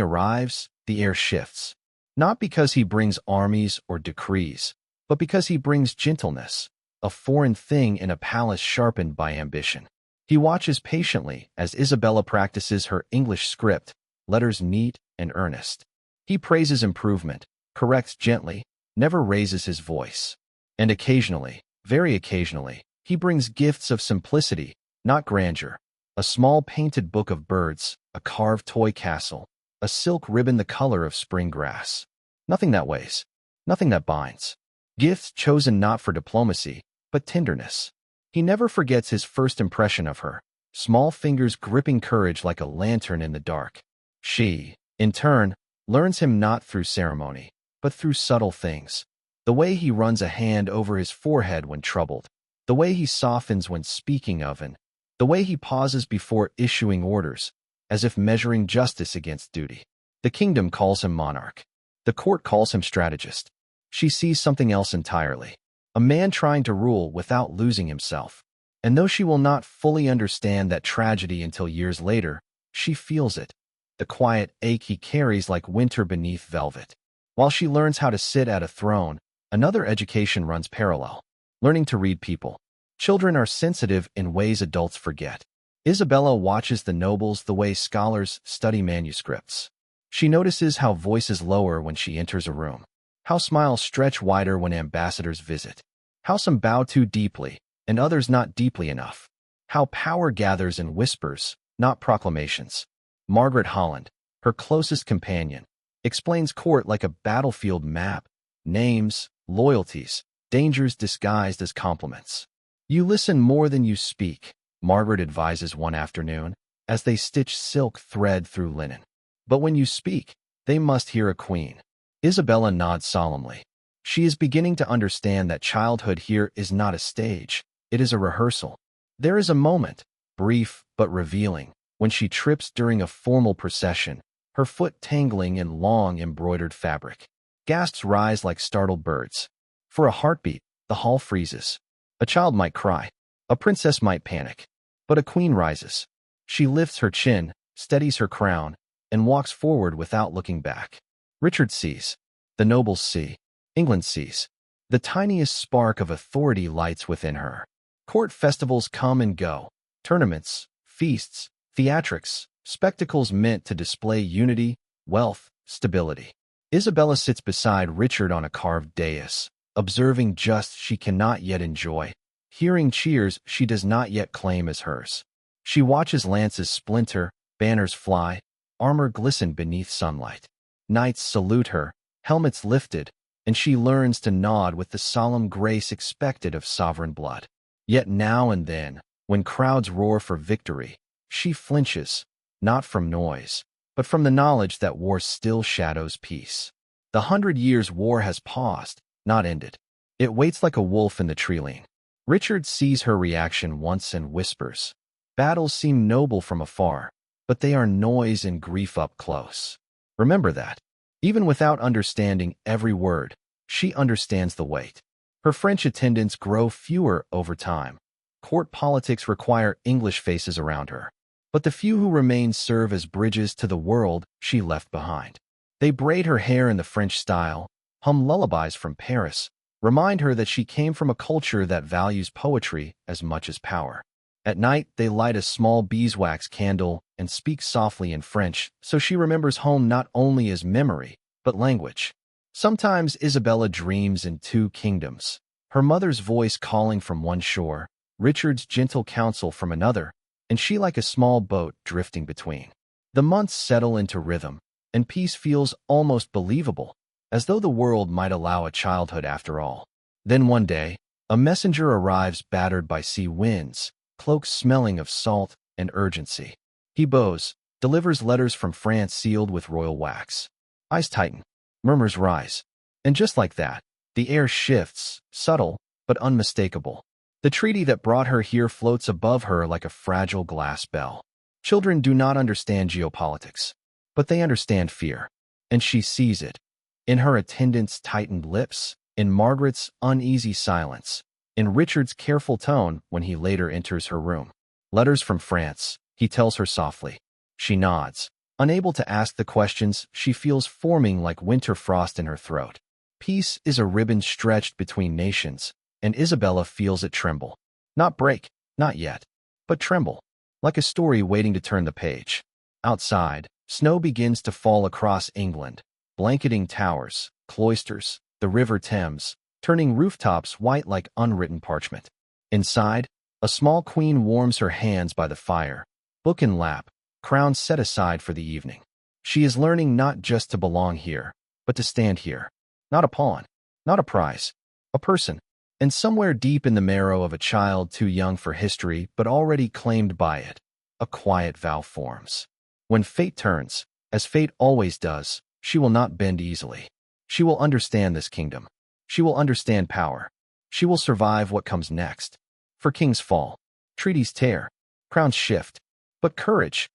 arrives, the air shifts. Not because he brings armies or decrees, but because he brings gentleness, a foreign thing in a palace sharpened by ambition. He watches patiently as Isabella practices her English script, letters neat and earnest. He praises improvement, corrects gently, never raises his voice. And occasionally, very occasionally, he brings gifts of simplicity, not grandeur. A small painted book of birds, a carved toy castle, a silk ribbon the color of spring grass. Nothing that weighs, nothing that binds. Gifts chosen not for diplomacy, but tenderness. He never forgets his first impression of her, small fingers gripping courage like a lantern in the dark. She, in turn, learns him not through ceremony, but through subtle things. The way he runs a hand over his forehead when troubled, the way he softens when speaking of, and the way he pauses before issuing orders, as if measuring justice against duty. The kingdom calls him monarch. The court calls him strategist. She sees something else entirely. A man trying to rule without losing himself. And though she will not fully understand that tragedy until years later, she feels it. The quiet ache he carries like winter beneath velvet. While she learns how to sit at a throne, another education runs parallel. Learning to read people. Children are sensitive in ways adults forget. Isabella watches the nobles the way scholars study manuscripts. She notices how voices lower when she enters a room, how smiles stretch wider when ambassadors visit, how some bow too deeply and others not deeply enough, how power gathers in whispers, not proclamations. Margaret Holland, her closest companion, explains court like a battlefield map, names, loyalties, dangers disguised as compliments. You listen more than you speak, Margaret advises one afternoon, as they stitch silk thread through linen. But when you speak, they must hear a queen. Isabella nods solemnly. She is beginning to understand that childhood here is not a stage, it is a rehearsal. There is a moment, brief but revealing, when she trips during a formal procession, her foot tangling in long embroidered fabric. Gasps rise like startled birds. For a heartbeat, the hall freezes. A child might cry. A princess might panic. But a queen rises. She lifts her chin, steadies her crown, and walks forward without looking back. Richard sees. The nobles see. England sees. The tiniest spark of authority lights within her. Court festivals come and go. Tournaments, feasts, theatrics, spectacles meant to display unity, wealth, stability. Isabella sits beside Richard on a carved dais, observing just she cannot yet enjoy, hearing cheers she does not yet claim as hers. She watches lances splinter, banners fly, armor glisten beneath sunlight. Knights salute her, helmets lifted, and she learns to nod with the solemn grace expected of sovereign blood. Yet now and then, when crowds roar for victory, she flinches, not from noise, but from the knowledge that war still shadows peace. The 100 Years' War has paused, not ended. It waits like a wolf in the treeline. Richard sees her reaction once and whispers, "Battles seem noble from afar, but they are noise and grief up close." Remember that. Even without understanding every word, she understands the weight. Her French attendants grow fewer over time. Court politics require English faces around her. But the few who remain serve as bridges to the world she left behind. They braid her hair in the French style, hum lullabies from Paris, remind her that she came from a culture that values poetry as much as power. At night, they light a small beeswax candle and speak softly in French, so she remembers home not only as memory, but language. Sometimes Isabella dreams in two kingdoms, her mother's voice calling from one shore, Richard's gentle counsel from another, and she like a small boat drifting between. The months settle into rhythm, and peace feels almost believable, as though the world might allow a childhood after all. Then one day, a messenger arrives battered by sea winds, cloak smelling of salt and urgency. He bows, delivers letters from France sealed with royal wax. Eyes tighten, murmurs rise. And just like that, the air shifts, subtle but unmistakable. The treaty that brought her here floats above her like a fragile glass bell. Children do not understand geopolitics, but they understand fear. And she sees it. In her attendant's tightened lips, in Margaret's uneasy silence, in Richard's careful tone when he later enters her room. Letters from France, he tells her softly. She nods, unable to ask the questions she feels forming like winter frost in her throat. Peace is a ribbon stretched between nations, and Isabella feels it tremble. Not break, not yet, but tremble, like a story waiting to turn the page. Outside, snow begins to fall across England, blanketing towers, cloisters, the River Thames, turning rooftops white like unwritten parchment. Inside, a small queen warms her hands by the fire, book in lap, crown set aside for the evening. She is learning not just to belong here, but to stand here. Not a pawn, not a prize, a person. And somewhere deep in the marrow of a child too young for history but already claimed by it, a quiet vow forms. When fate turns, as fate always does, she will not bend easily. She will understand this kingdom. She will understand power. She will survive what comes next. For kings fall, treaties tear, crowns shift. But courage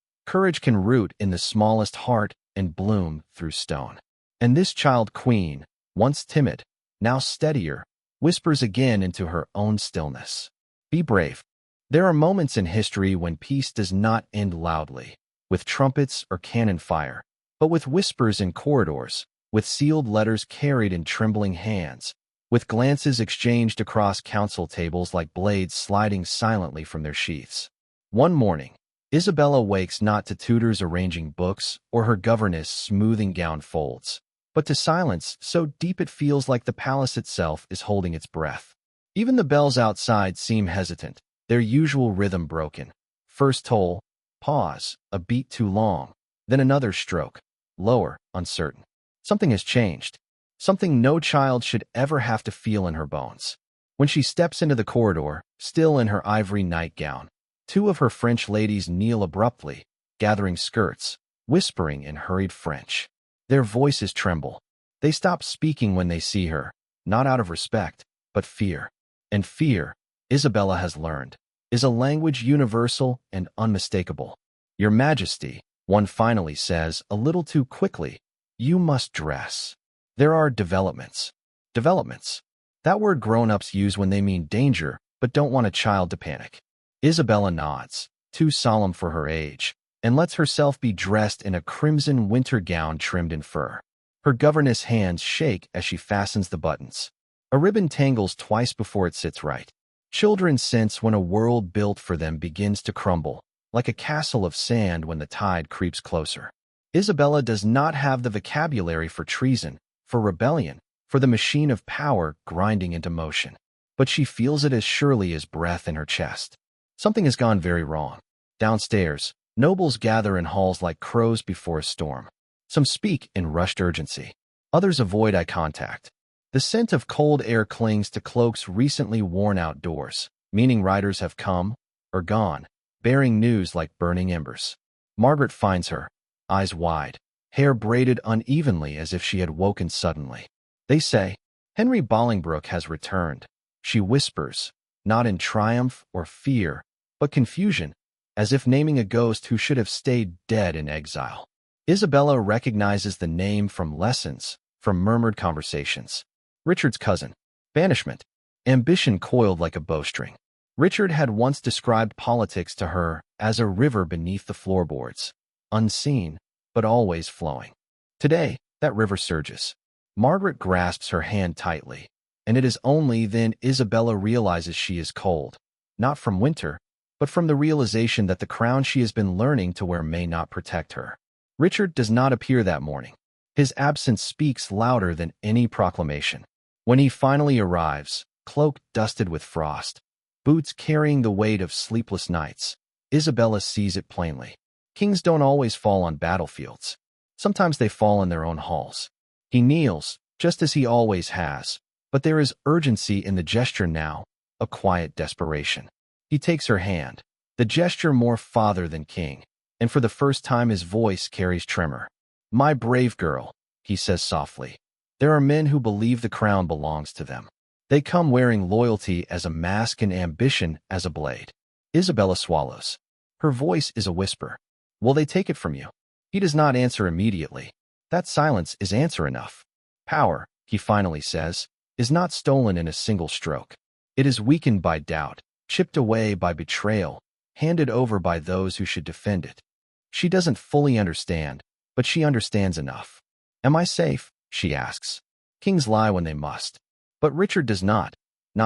can root in the smallest heart and bloom through stone. And this child queen, once timid, now steadier, whispers again into her own stillness. Be brave. There are moments in history when peace does not end loudly, with trumpets or cannon fire, but with whispers in corridors, with sealed letters carried in trembling hands, with glances exchanged across council tables like blades sliding silently from their sheaths. One morning, Isabella wakes not to tutors arranging books or her governess smoothing gown folds, but to silence so deep it feels like the palace itself is holding its breath. Even the bells outside seem hesitant, their usual rhythm broken. First toll, pause, a beat too long, then another stroke, lower, uncertain. Something has changed, something no child should ever have to feel in her bones. When she steps into the corridor, still in her ivory nightgown, two of her French ladies kneel abruptly, gathering skirts, whispering in hurried French. Their voices tremble. They stop speaking when they see her, not out of respect, but fear. And fear, Isabella has learned, is a language universal and unmistakable. Your Majesty, one finally says, a little too quickly, you must dress. There are developments. Developments. That word grown-ups use when they mean danger, but don't want a child to panic. Isabella nods, too solemn for her age, and lets herself be dressed in a crimson winter gown trimmed in fur. Her governess' hands shake as she fastens the buttons. A ribbon tangles twice before it sits right. Children sense when a world built for them begins to crumble, like a castle of sand when the tide creeps closer. Isabella does not have the vocabulary for treason, for rebellion, for the machine of power grinding into motion. But she feels it as surely as breath in her chest. Something has gone very wrong. Downstairs, nobles gather in halls like crows before a storm. Some speak in rushed urgency. Others avoid eye contact. The scent of cold air clings to cloaks recently worn outdoors, meaning riders have come or gone, bearing news like burning embers. Margaret finds her, eyes wide, hair braided unevenly as if she had woken suddenly. They say, Henry Bolingbroke has returned. She whispers, not in triumph or fear, but confusion, as if naming a ghost who should have stayed dead in exile. Isabella recognizes the name from lessons, from murmured conversations. Richard's cousin. Banishment. Ambition coiled like a bowstring. Richard had once described politics to her as a river beneath the floorboards, unseen, but always flowing. Today, that river surges. Margaret grasps her hand tightly, and it is only then Isabella realizes she is cold, not from winter, but from the realization that the crown she has been learning to wear may not protect her. Richard does not appear that morning. His absence speaks louder than any proclamation. When he finally arrives, cloak dusted with frost, boots carrying the weight of sleepless nights, Isabella sees it plainly. Kings don't always fall on battlefields. Sometimes they fall in their own halls. He kneels, just as he always has, but there is urgency in the gesture now, a quiet desperation. He takes her hand, the gesture more father than king, and for the first time his voice carries tremor. "My brave girl," he says softly. "There are men who believe the crown belongs to them. They come wearing loyalty as a mask and ambition as a blade." Isabella swallows. Her voice is a whisper. "Will they take it from you?" He does not answer immediately. That silence is answer enough. "Power," he finally says, "is not stolen in a single stroke. It is weakened by doubt, chipped away by betrayal, handed over by those who should defend it." She doesn't fully understand, but she understands enough. "Am I safe?" she asks. Kings lie when they must. But Richard does not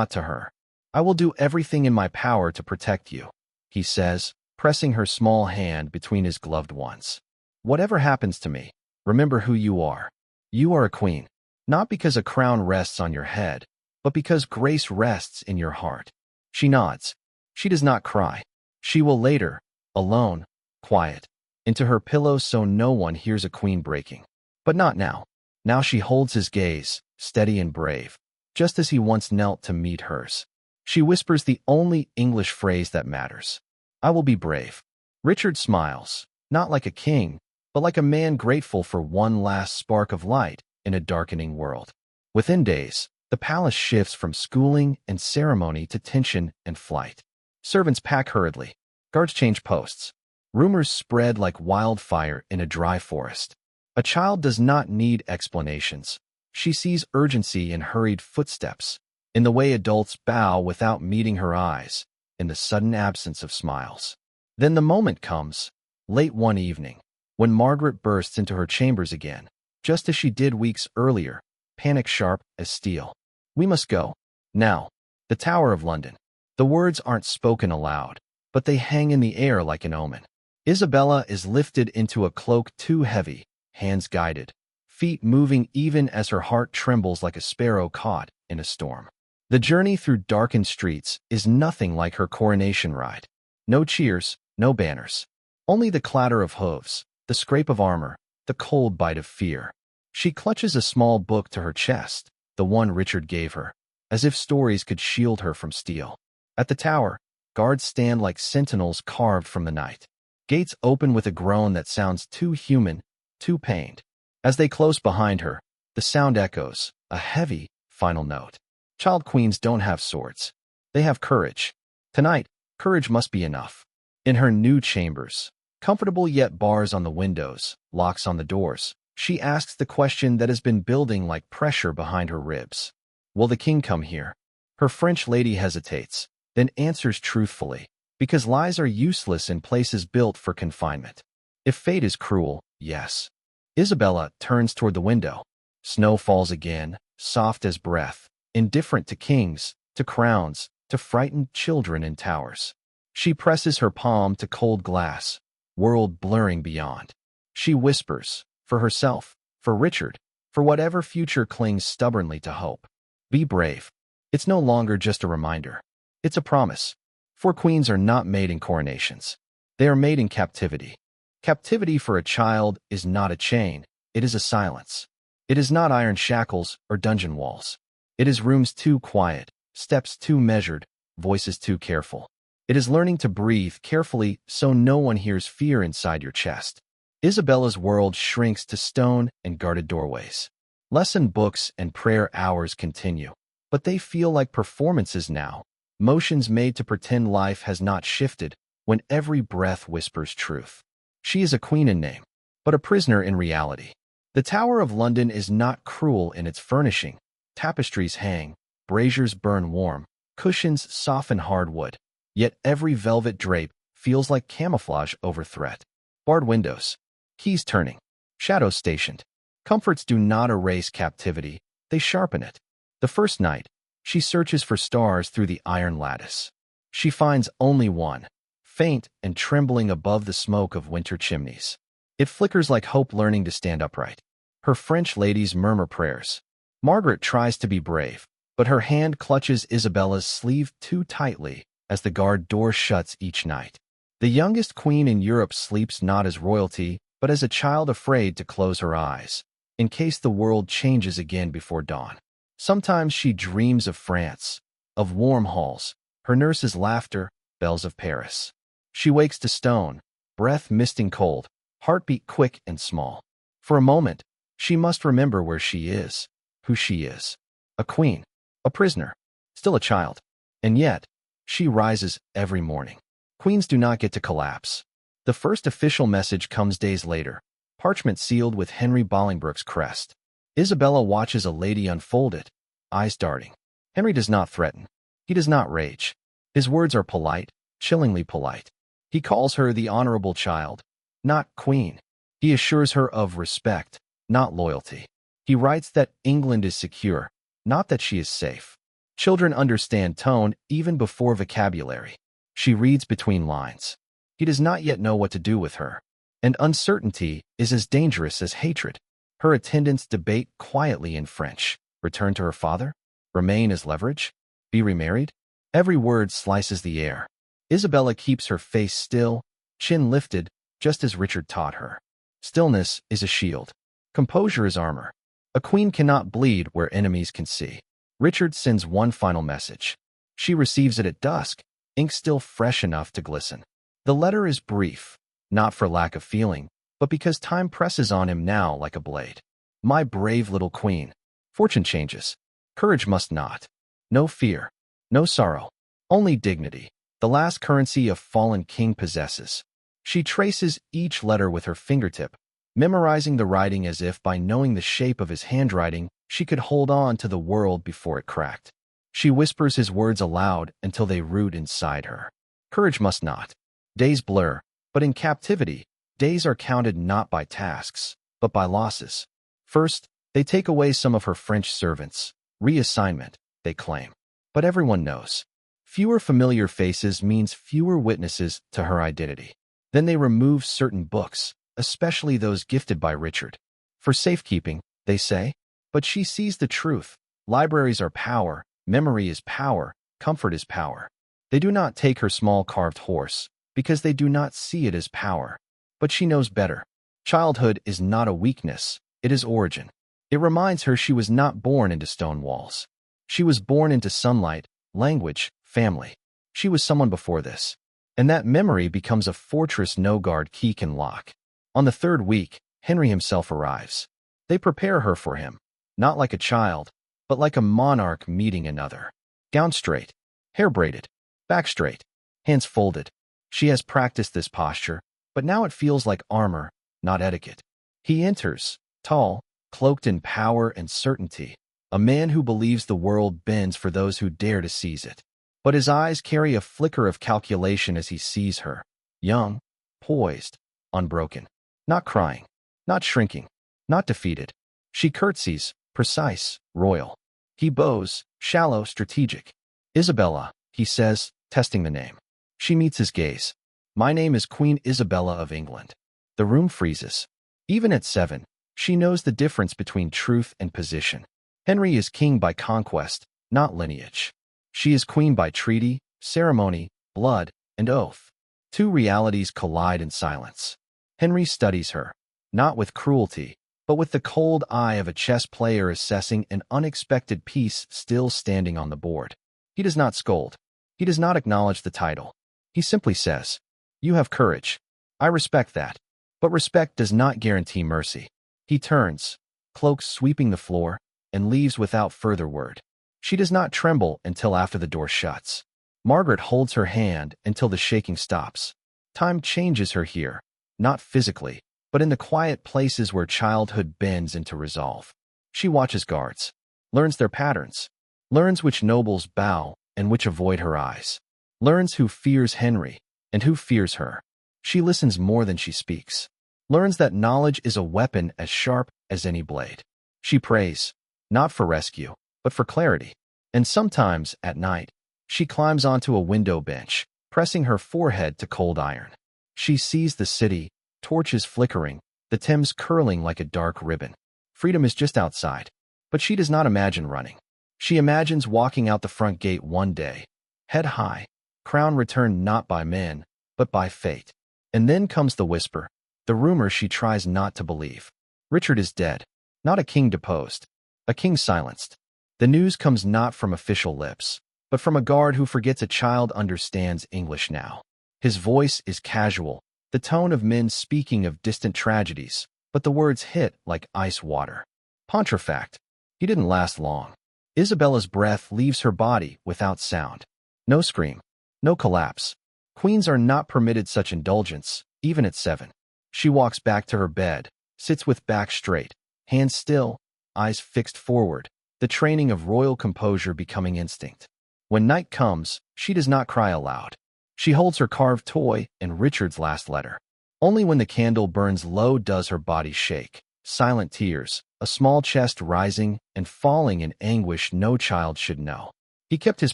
to her. "I will do everything in my power to protect you," he says, pressing her small hand between his gloved ones. "Whatever happens to me, remember who you are. You are a queen, not because a crown rests on your head, but because grace rests in your heart." She nods. She does not cry. She will later, alone, quiet, into her pillow so no one hears a queen breaking. But not now. Now she holds his gaze, steady and brave, just as he once knelt to meet hers. She whispers the only English phrase that matters. "I will be brave." Richard smiles, not like a king, but like a man grateful for one last spark of light in a darkening world. Within days, the palace shifts from schooling and ceremony to tension and flight. Servants pack hurriedly. Guards change posts. Rumors spread like wildfire in a dry forest. A child does not need explanations. She sees urgency in hurried footsteps, in the way adults bow without meeting her eyes, in the sudden absence of smiles. Then the moment comes, late one evening, when Margaret bursts into her chambers again, just as she did weeks earlier, panic sharp as steel. "We must go. Now." The Tower of London. The words aren't spoken aloud, but they hang in the air like an omen. Isabella is lifted into a cloak too heavy, hands guided, feet moving even as her heart trembles like a sparrow caught in a storm. The journey through darkened streets is nothing like her coronation ride. No cheers, no banners. Only the clatter of hooves, the scrape of armor, the cold bite of fear. She clutches a small book to her chest, the one Richard gave her, as if stories could shield her from steel. At the tower, guards stand like sentinels carved from the night. Gates open with a groan that sounds too human, too pained. As they close behind her, the sound echoes, a heavy, final note. Child queens don't have swords. They have courage. Tonight, courage must be enough. In her new chambers, comfortable yet bars on the windows, locks on the doors, she asks the question that has been building like pressure behind her ribs. Will the king come here? Her French lady hesitates, then answers truthfully, because lies are useless in places built for confinement. If fate is cruel, yes. Isabella turns toward the window. Snow falls again, soft as breath, indifferent to kings, to crowns, to frightened children in towers. She presses her palm to cold glass, world blurring beyond. She whispers, for herself, for Richard, for whatever future clings stubbornly to hope. Be brave. It's no longer just a reminder. It's a promise. For queens are not made in coronations. They are made in captivity. Captivity for a child is not a chain, it is a silence. It is not iron shackles or dungeon walls. It is rooms too quiet, steps too measured, voices too careful. It is learning to breathe carefully so no one hears fear inside your chest. Isabella's world shrinks to stone and guarded doorways. Lesson books and prayer hours continue, but they feel like performances now, motions made to pretend life has not shifted when every breath whispers truth. She is a queen in name, but a prisoner in reality. The Tower of London is not cruel in its furnishing. Tapestries hang, braziers burn warm, cushions soften hardwood, yet every velvet drape feels like camouflage over threat. Barred windows, keys turning, shadows stationed. Comforts do not erase captivity, they sharpen it. The first night, she searches for stars through the iron lattice. She finds only one, faint and trembling above the smoke of winter chimneys. It flickers like hope learning to stand upright. Her French ladies murmur prayers. Margaret tries to be brave, but her hand clutches Isabella's sleeve too tightly as the guard door shuts each night. The youngest queen in Europe sleeps not as royalty, but as a child afraid to close her eyes, in case the world changes again before dawn. Sometimes she dreams of France, of warm halls, her nurse's laughter, bells of Paris. She wakes to stone, breath misting cold, heartbeat quick and small. For a moment, she must remember where she is, who she is. A queen, a prisoner, still a child. And yet, she rises every morning. Queens do not get to collapse. The first official message comes days later, parchment sealed with Henry Bolingbroke's crest. Isabella watches a lady unfold it, eyes darting. Henry does not threaten. He does not rage. His words are polite, chillingly polite. He calls her the honorable child, not queen. He assures her of respect, not loyalty. He writes that England is secure, not that she is safe. Children understand tone even before vocabulary. She reads between lines. He does not yet know what to do with her. And uncertainty is as dangerous as hatred. Her attendants debate quietly in French. Return to her father? Remain as leverage? Be remarried? Every word slices the air. Isabella keeps her face still, chin lifted, just as Richard taught her. Stillness is a shield. Composure is armor. A queen cannot bleed where enemies can see. Richard sends one final message. She receives it at dusk, ink still fresh enough to glisten. The letter is brief, not for lack of feeling, but because time presses on him now like a blade. My brave little queen. Fortune changes. Courage must not. No fear. No sorrow. Only dignity. The last currency a fallen king possesses. She traces each letter with her fingertip, memorizing the writing as if by knowing the shape of his handwriting, she could hold on to the world before it cracked. She whispers his words aloud until they root inside her. Courage must not. Days blur, but in captivity, days are counted not by tasks, but by losses. First, they take away some of her French servants. Reassignment, they claim. But everyone knows. Fewer familiar faces means fewer witnesses to her identity. Then they remove certain books, especially those gifted by Richard. For safekeeping, they say. But she sees the truth. Libraries are power, memory is power, comfort is power. They do not take her small carved horse, because they do not see it as power. But she knows better. Childhood is not a weakness, it is origin. It reminds her she was not born into stone walls. She was born into sunlight, language, family. She was someone before this. And that memory becomes a fortress no guard key can lock. On the third week, Henry himself arrives. They prepare her for him, not like a child, but like a monarch meeting another. Gown straight, hair braided, back straight, hands folded. She has practiced this posture, but now it feels like armor, not etiquette. He enters, tall, cloaked in power and certainty, a man who believes the world bends for those who dare to seize it. But his eyes carry a flicker of calculation as he sees her, young, poised, unbroken, not crying, not shrinking, not defeated. She curtsies, precise, royal. He bows, shallow, strategic. Isabella, he says, testing the name. She meets his gaze. My name is Queen Isabella of England. The room freezes. Even at 7, she knows the difference between truth and position. Henry is king by conquest, not lineage. She is queen by treaty, ceremony, blood, and oath. Two realities collide in silence. Henry studies her, not with cruelty, but with the cold eye of a chess player assessing an unexpected piece still standing on the board. He does not scold. He does not acknowledge the title. He simply says, "You have courage. I respect that." But respect does not guarantee mercy. He turns, cloak sweeping the floor, and leaves without further word. She does not tremble until after the door shuts. Margaret holds her hand until the shaking stops. Time changes her here, not physically, but in the quiet places where childhood bends into resolve. She watches guards, learns their patterns, learns which nobles bow and which avoid her eyes, learns who fears Henry and who fears her. She listens more than she speaks, learns that knowledge is a weapon as sharp as any blade. She prays, not for rescue, but for clarity. And sometimes, at night, she climbs onto a window bench, pressing her forehead to cold iron. She sees the city, torches flickering, the Thames curling like a dark ribbon. Freedom is just outside. But she does not imagine running. She imagines walking out the front gate one day, head high, crown returned not by men, but by fate. And then comes the whisper, the rumor she tries not to believe. Richard is dead, not a king deposed, a king silenced. The news comes not from official lips, but but from a guard who forgets a child understands English now. His voice is casual, the tone of men speaking of distant tragedies, but the words hit like ice water. Pontefract. He didn't last long. Isabella's breath leaves her body without sound. No scream. No collapse. Queens are not permitted such indulgence, even at 7. She walks back to her bed, sits with back straight, hands still, eyes fixed forward, the training of royal composure becoming instinct. When night comes, she does not cry aloud. She holds her carved toy and Richard's last letter. Only when the candle burns low does her body shake. Silent tears, a small chest rising and falling in anguish no child should know. He kept his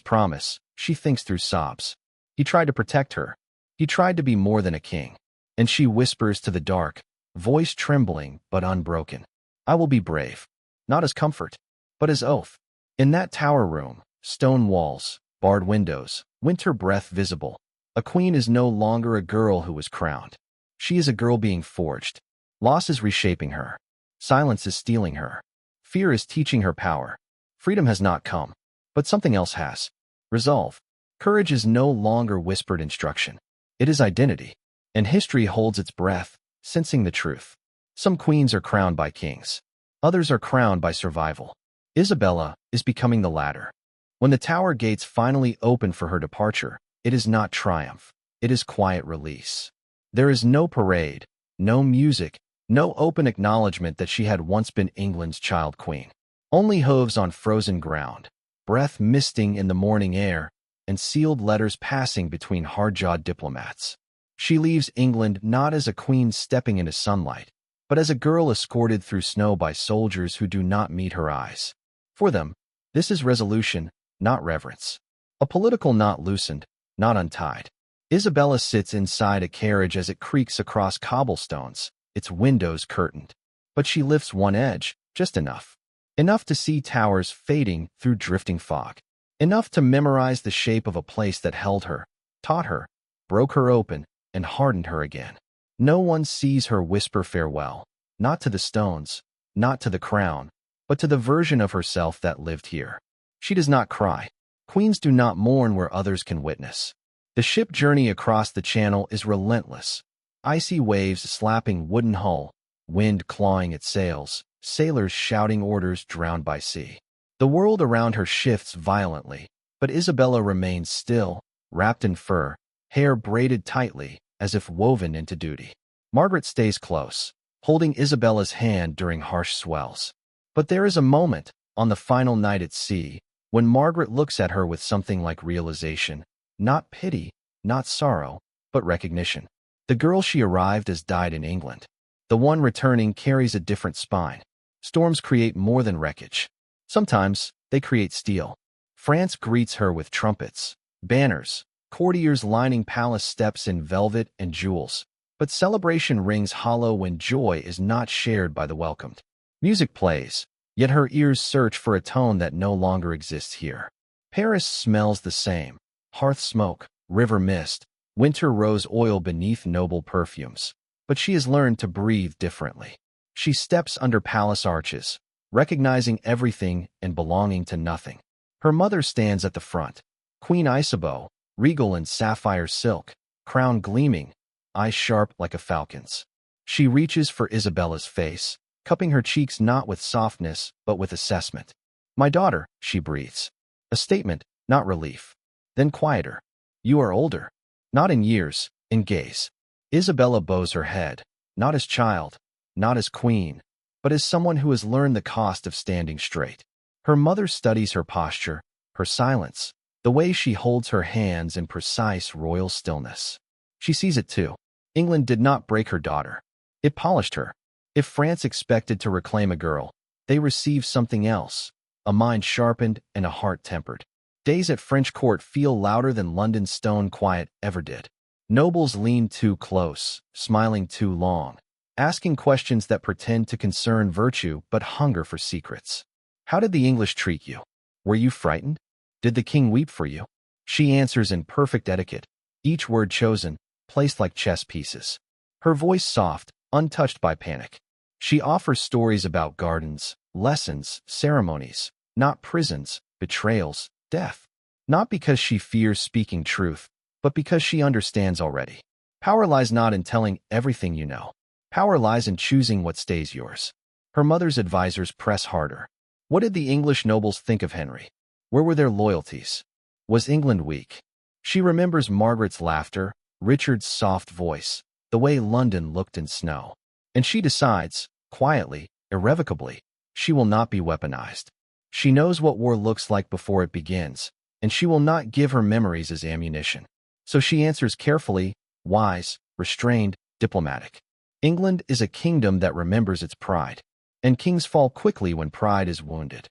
promise, she thinks through sobs. He tried to protect her. He tried to be more than a king. And she whispers to the dark, voice trembling but unbroken. I will be brave. Not as comfort, but as oath. In that tower room, stone walls, barred windows, winter breath visible. A queen is no longer a girl who was crowned. She is a girl being forged. Loss is reshaping her. Silence is stealing her. Fear is teaching her power. Freedom has not come, but something else has. Resolve. Courage is no longer whispered instruction. It is identity. And history holds its breath, sensing the truth. Some queens are crowned by kings. Others are crowned by survival. Isabella is becoming the latter. When the tower gates finally open for her departure, it is not triumph. It is quiet release. There is no parade, no music, no open acknowledgement that she had once been England's child queen. Only hooves on frozen ground, breath misting in the morning air, and sealed letters passing between hard-jawed diplomats. She leaves England not as a queen stepping into sunlight, but as a girl escorted through snow by soldiers who do not meet her eyes. For them, this is resolution, not reverence. A political knot loosened, not untied. Isabella sits inside a carriage as it creaks across cobblestones, its windows curtained. But she lifts one edge, just enough. Enough to see towers fading through drifting fog. Enough to memorize the shape of a place that held her, taught her, broke her open, and hardened her again. No one sees her whisper farewell, not to the stones, not to the crown, but to the version of herself that lived here. She does not cry. Queens do not mourn where others can witness. The ship journey across the channel is relentless. Icy waves slapping wooden hull, wind clawing at sails, sailors shouting orders drowned by sea. The world around her shifts violently, but Isabella remains still, wrapped in fur, hair braided tightly, as if woven into duty. Margaret stays close, holding Isabella's hand during harsh swells. But there is a moment, on the final night at sea, when Margaret looks at her with something like realization, not pity, not sorrow, but recognition. The girl she arrived as died in England. The one returning carries a different spine. Storms create more than wreckage. Sometimes, they create steel. France greets her with trumpets, banners, courtiers lining palace steps in velvet and jewels. But celebration rings hollow when joy is not shared by the welcomed. Music plays, yet her ears search for a tone that no longer exists here. Paris smells the same. Hearth smoke, river mist, winter rose oil beneath noble perfumes. But she has learned to breathe differently. She steps under palace arches, recognizing everything and belonging to nothing. Her mother stands at the front, Queen Isabeau, regal in sapphire silk, crown gleaming, eyes sharp like a falcon's. She reaches for Isabella's face, cupping her cheeks not with softness, but with assessment. My daughter, she breathes. A statement, not relief. Then quieter. You are older. Not in years, in gaze. Isabella bows her head, not as child, not as queen, but as someone who has learned the cost of standing straight. Her mother studies her posture, her silence, the way she holds her hands in precise royal stillness. She sees it too. England did not break her daughter. It polished her. If France expected to reclaim a girl, they received something else, a mind sharpened and a heart tempered. Days at French court feel louder than London's stone quiet ever did. Nobles lean too close, smiling too long, asking questions that pretend to concern virtue but hunger for secrets. How did the English treat you? Were you frightened? Did the king weep for you? She answers in perfect etiquette, each word chosen, placed like chess pieces. Her voice soft, untouched by panic. She offers stories about gardens, lessons, ceremonies, not prisons, betrayals, death. not because she fears speaking truth, but because she understands already. Power lies not in telling everything you know. Power lies in choosing what stays yours. Her mother's advisors press harder. What did the English nobles think of Henry? Where were their loyalties? Was England weak? She remembers Margaret's laughter, Richard's soft voice, the way London looked in snow. And she decides, quietly, irrevocably, she will not be weaponized. She knows what war looks like before it begins, and she will not give her memories as ammunition. So she answers carefully, wise, restrained, diplomatic. England is a kingdom that remembers its pride, and kings fall quickly when pride is wounded.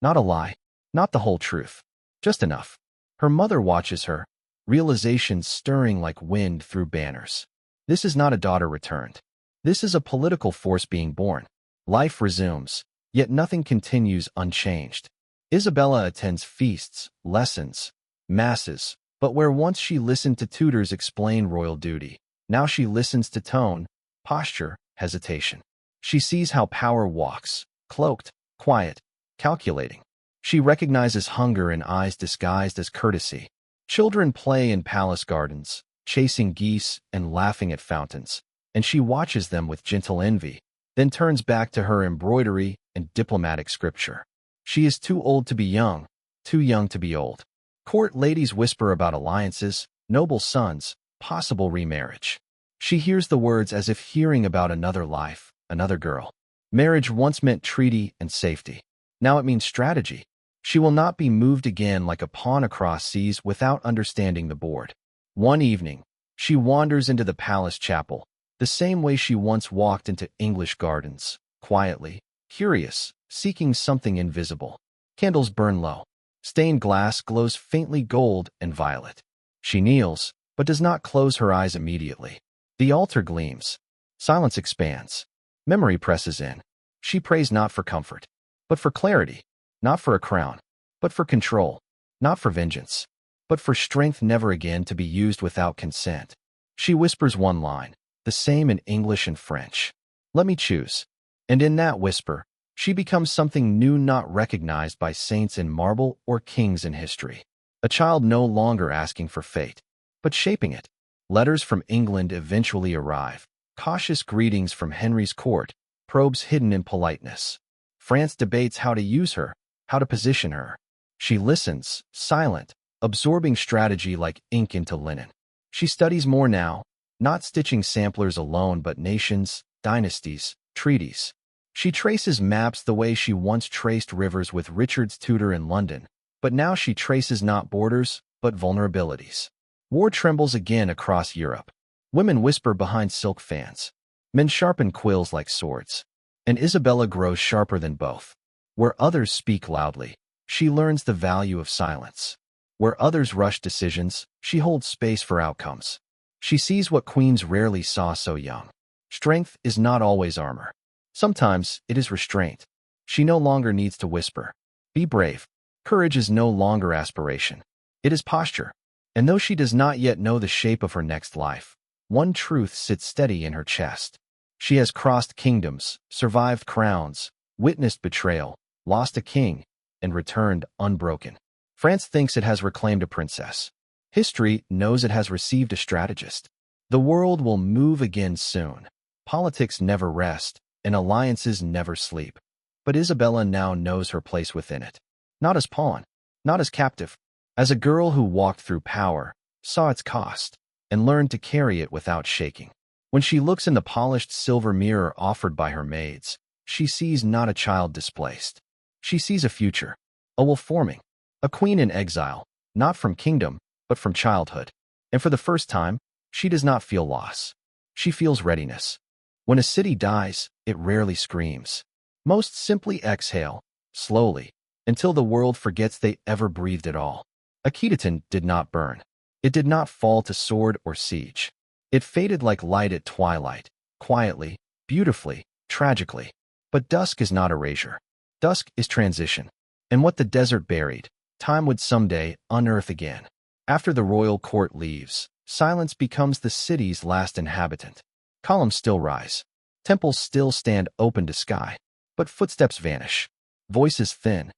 Not a lie, not the whole truth, just enough. Her mother watches her, realization stirring like wind through banners. This is not a daughter returned. This is a political force being born. Life resumes, yet nothing continues unchanged. Isabella attends feasts, lessons, masses, but where once she listened to tutors explain royal duty, now she listens to tone, posture, hesitation. She sees how power walks, cloaked, quiet, calculating. She recognizes hunger in eyes disguised as courtesy. Children play in palace gardens, chasing geese and laughing at fountains, and she watches them with gentle envy, then turns back to her embroidery and diplomatic scripture. She is too old to be young, too young to be old. Court ladies whisper about alliances, noble sons, possible remarriage. She hears the words as if hearing about another life, another girl. Marriage once meant treaty and safety. Now it means strategy. She will not be moved again like a pawn across seas without understanding the board. One evening, she wanders into the palace chapel, the same way she once walked into English gardens, quietly, curious, seeking something invisible. Candles burn low. Stained glass glows faintly gold and violet. She kneels, but does not close her eyes immediately. The altar gleams. Silence expands. Memory presses in. She prays not for comfort, but for clarity, not for a crown, but for control, not for vengeance, but for strength never again to be used without consent. She whispers one line, the same in English and French. Let me choose. And in that whisper, she becomes something new not recognized by saints in marble or kings in history. A child no longer asking for fate, but shaping it. Letters from England eventually arrive. Cautious greetings from Henry's court, probes hidden in politeness. France debates how to use her, how to position her. She listens, silent, absorbing strategy like ink into linen. She studies more now, not stitching samplers alone but nations, dynasties, treaties. She traces maps the way she once traced rivers with Richard's tutor in London, but now she traces not borders, but vulnerabilities. War trembles again across Europe. Women whisper behind silk fans. Men sharpen quills like swords. And Isabella grows sharper than both. Where others speak loudly, she learns the value of silence. Where others rush decisions, she holds space for outcomes. She sees what queens rarely saw so young. Strength is not always armor. Sometimes it is restraint. She no longer needs to whisper. Be brave. Courage is no longer aspiration. It is posture. And though she does not yet know the shape of her next life, one truth sits steady in her chest. She has crossed kingdoms, survived crowns, witnessed betrayal, lost a king, and returned unbroken. France thinks it has reclaimed a princess. History knows it has received a strategist. The world will move again soon. Politics never rest, and alliances never sleep. But Isabella now knows her place within it. Not as pawn, not as captive, as a girl who walked through power, saw its cost, and learned to carry it without shaking. When she looks in the polished silver mirror offered by her maids, she sees not a child displaced. She sees a future, a wolf forming, a queen in exile, not from kingdom, but from childhood. And for the first time, she does not feel loss. She feels readiness. When a city dies, it rarely screams. Most simply exhale, slowly, until the world forgets they ever breathed at all. Aquitaine did not burn. It did not fall to sword or siege. It faded like light at twilight, quietly, beautifully, tragically. But dusk is not erasure. Dusk is transition. And what the desert buried, time would someday unearth again. After the royal court leaves, silence becomes the city's last inhabitant. Columns still rise. Temples still stand open to sky. But footsteps vanish. Voices thin.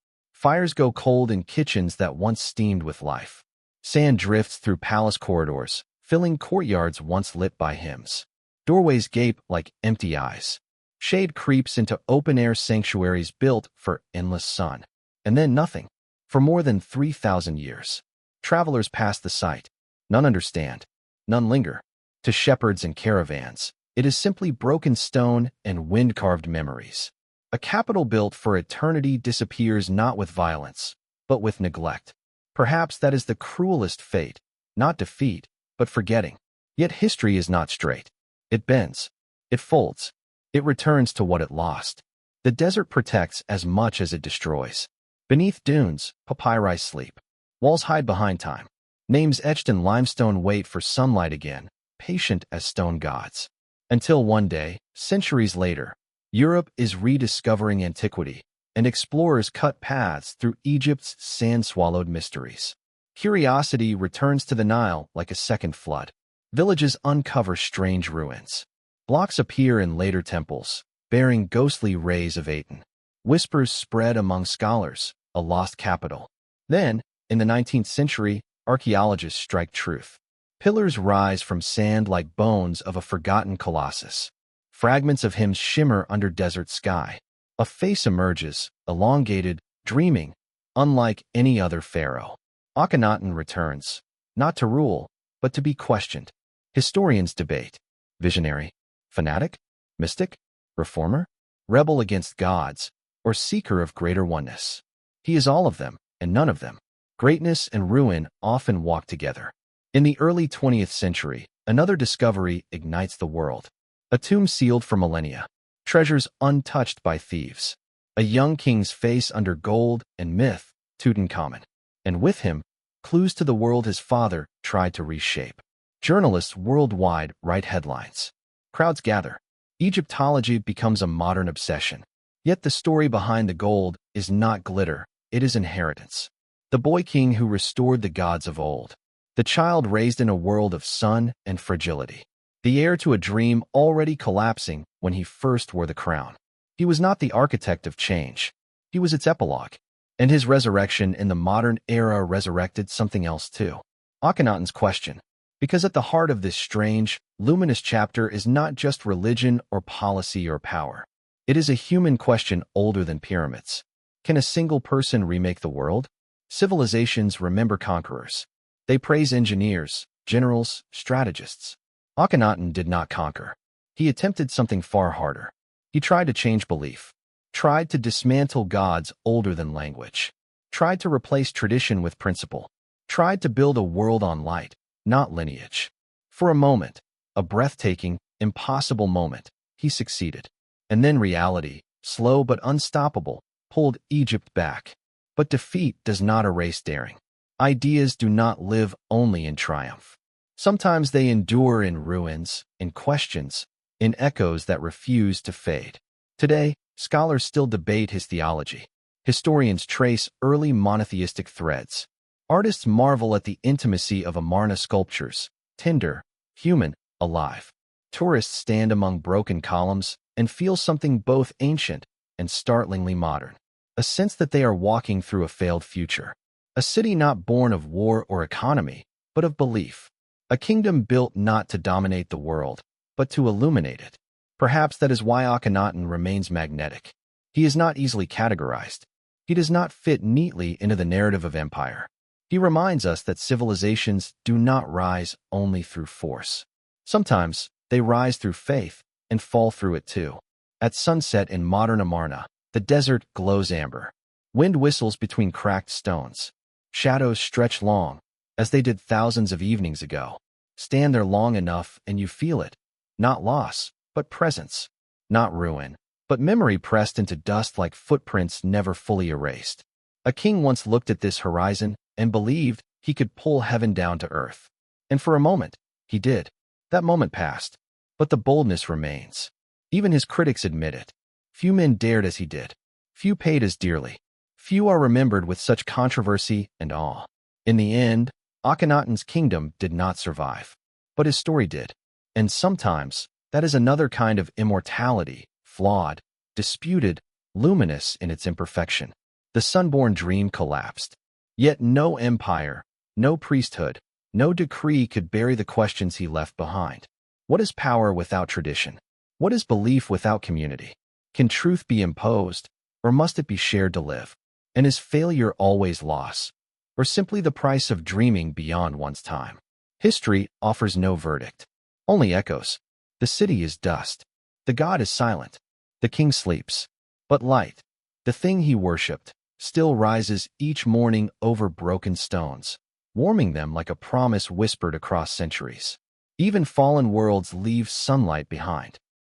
Fires go cold in kitchens that once steamed with life. Sand drifts through palace corridors, filling courtyards once lit by hymns. Doorways gape like empty eyes. Shade creeps into open-air sanctuaries built for endless sun. And then nothing. For more than 3,000 years. Travelers pass the site. None understand. None linger. To shepherds and caravans, it is simply broken stone and wind-carved memories. A capital built for eternity disappears not with violence, but with neglect. Perhaps that is the cruelest fate, not defeat, but forgetting. Yet history is not straight. It bends. It folds. It returns to what it lost. The desert protects as much as it destroys. Beneath dunes, papyri sleep. Walls hide behind time. Names etched in limestone wait for sunlight again, patient as stone gods. Until one day, centuries later, Europe is rediscovering antiquity, and explorers cut paths through Egypt's sand-swallowed mysteries. Curiosity returns to the Nile like a second flood. Villages uncover strange ruins. Blocks appear in later temples, bearing ghostly rays of Aten. Whispers spread among scholars, a lost capital. Then, in the 19th century, archaeologists strike truth. Pillars rise from sand like bones of a forgotten colossus. Fragments of him shimmer under desert sky. A face emerges, elongated, dreaming, unlike any other pharaoh. Akhenaten returns, not to rule, but to be questioned. Historians debate. Visionary? Fanatic? Mystic? Reformer? Rebel against gods? Or seeker of greater oneness? He is all of them, and none of them. Greatness and ruin often walk together. In the early 20th century, another discovery ignites the world. A tomb sealed for millennia. Treasures untouched by thieves. A young king's face under gold and myth, Tutankhamun. And with him, clues to the world his father tried to reshape. Journalists worldwide write headlines. Crowds gather. Egyptology becomes a modern obsession. Yet the story behind the gold is not glitter, it is inheritance. The boy king who restored the gods of old. The child raised in a world of sun and fragility. The heir to a dream already collapsing when he first wore the crown. He was not the architect of change. He was its epilogue. And his resurrection in the modern era resurrected something else too. Akhenaten's question. Because at the heart of this strange, luminous chapter is not just religion or policy or power. It is a human question older than pyramids. Can a single person remake the world? Civilizations remember conquerors. They praise engineers, generals, strategists. Akhenaten did not conquer. He attempted something far harder. He tried to change belief. Tried to dismantle gods older than language. Tried to replace tradition with principle. Tried to build a world on light, not lineage. For a moment, a breathtaking, impossible moment, he succeeded. And then reality, slow but unstoppable, pulled Egypt back. But defeat does not erase daring. Ideas do not live only in triumph. Sometimes they endure in ruins, in questions, in echoes that refuse to fade. Today, scholars still debate his theology. Historians trace early monotheistic threads. Artists marvel at the intimacy of Amarna sculptures, tender, human, alive. Tourists stand among broken columns and feel something both ancient and startlingly modern. A sense that they are walking through a failed future. A city not born of war or economy, but of belief. A kingdom built not to dominate the world, but to illuminate it. Perhaps that is why Akhenaten remains magnetic. He is not easily categorized. He does not fit neatly into the narrative of empire. He reminds us that civilizations do not rise only through force. Sometimes, they rise through faith and fall through it too. At sunset in modern Amarna, the desert glows amber. Wind whistles between cracked stones. Shadows stretch long, as they did thousands of evenings ago. Stand there long enough and you feel it. Not loss, but presence. Not ruin, but memory pressed into dust like footprints never fully erased. A king once looked at this horizon and believed he could pull heaven down to earth. And for a moment, he did. That moment passed, but the boldness remains. Even his critics admit it. Few men dared as he did. Few paid as dearly. Few are remembered with such controversy and awe. In the end, Akhenaten's kingdom did not survive. But his story did. And sometimes, that is another kind of immortality, flawed, disputed, luminous in its imperfection. The sunborn dream collapsed. Yet no empire, no priesthood, no decree could bury the questions he left behind. What is power without tradition? What is belief without community? Can truth be imposed, or must it be shared to live? And is failure always loss, or simply the price of dreaming beyond one's time? History offers no verdict, only echoes. The city is dust. The god is silent. The king sleeps. But light, the thing he worshipped, still rises each morning over broken stones, warming them like a promise whispered across centuries. Even fallen worlds leave sunlight behind.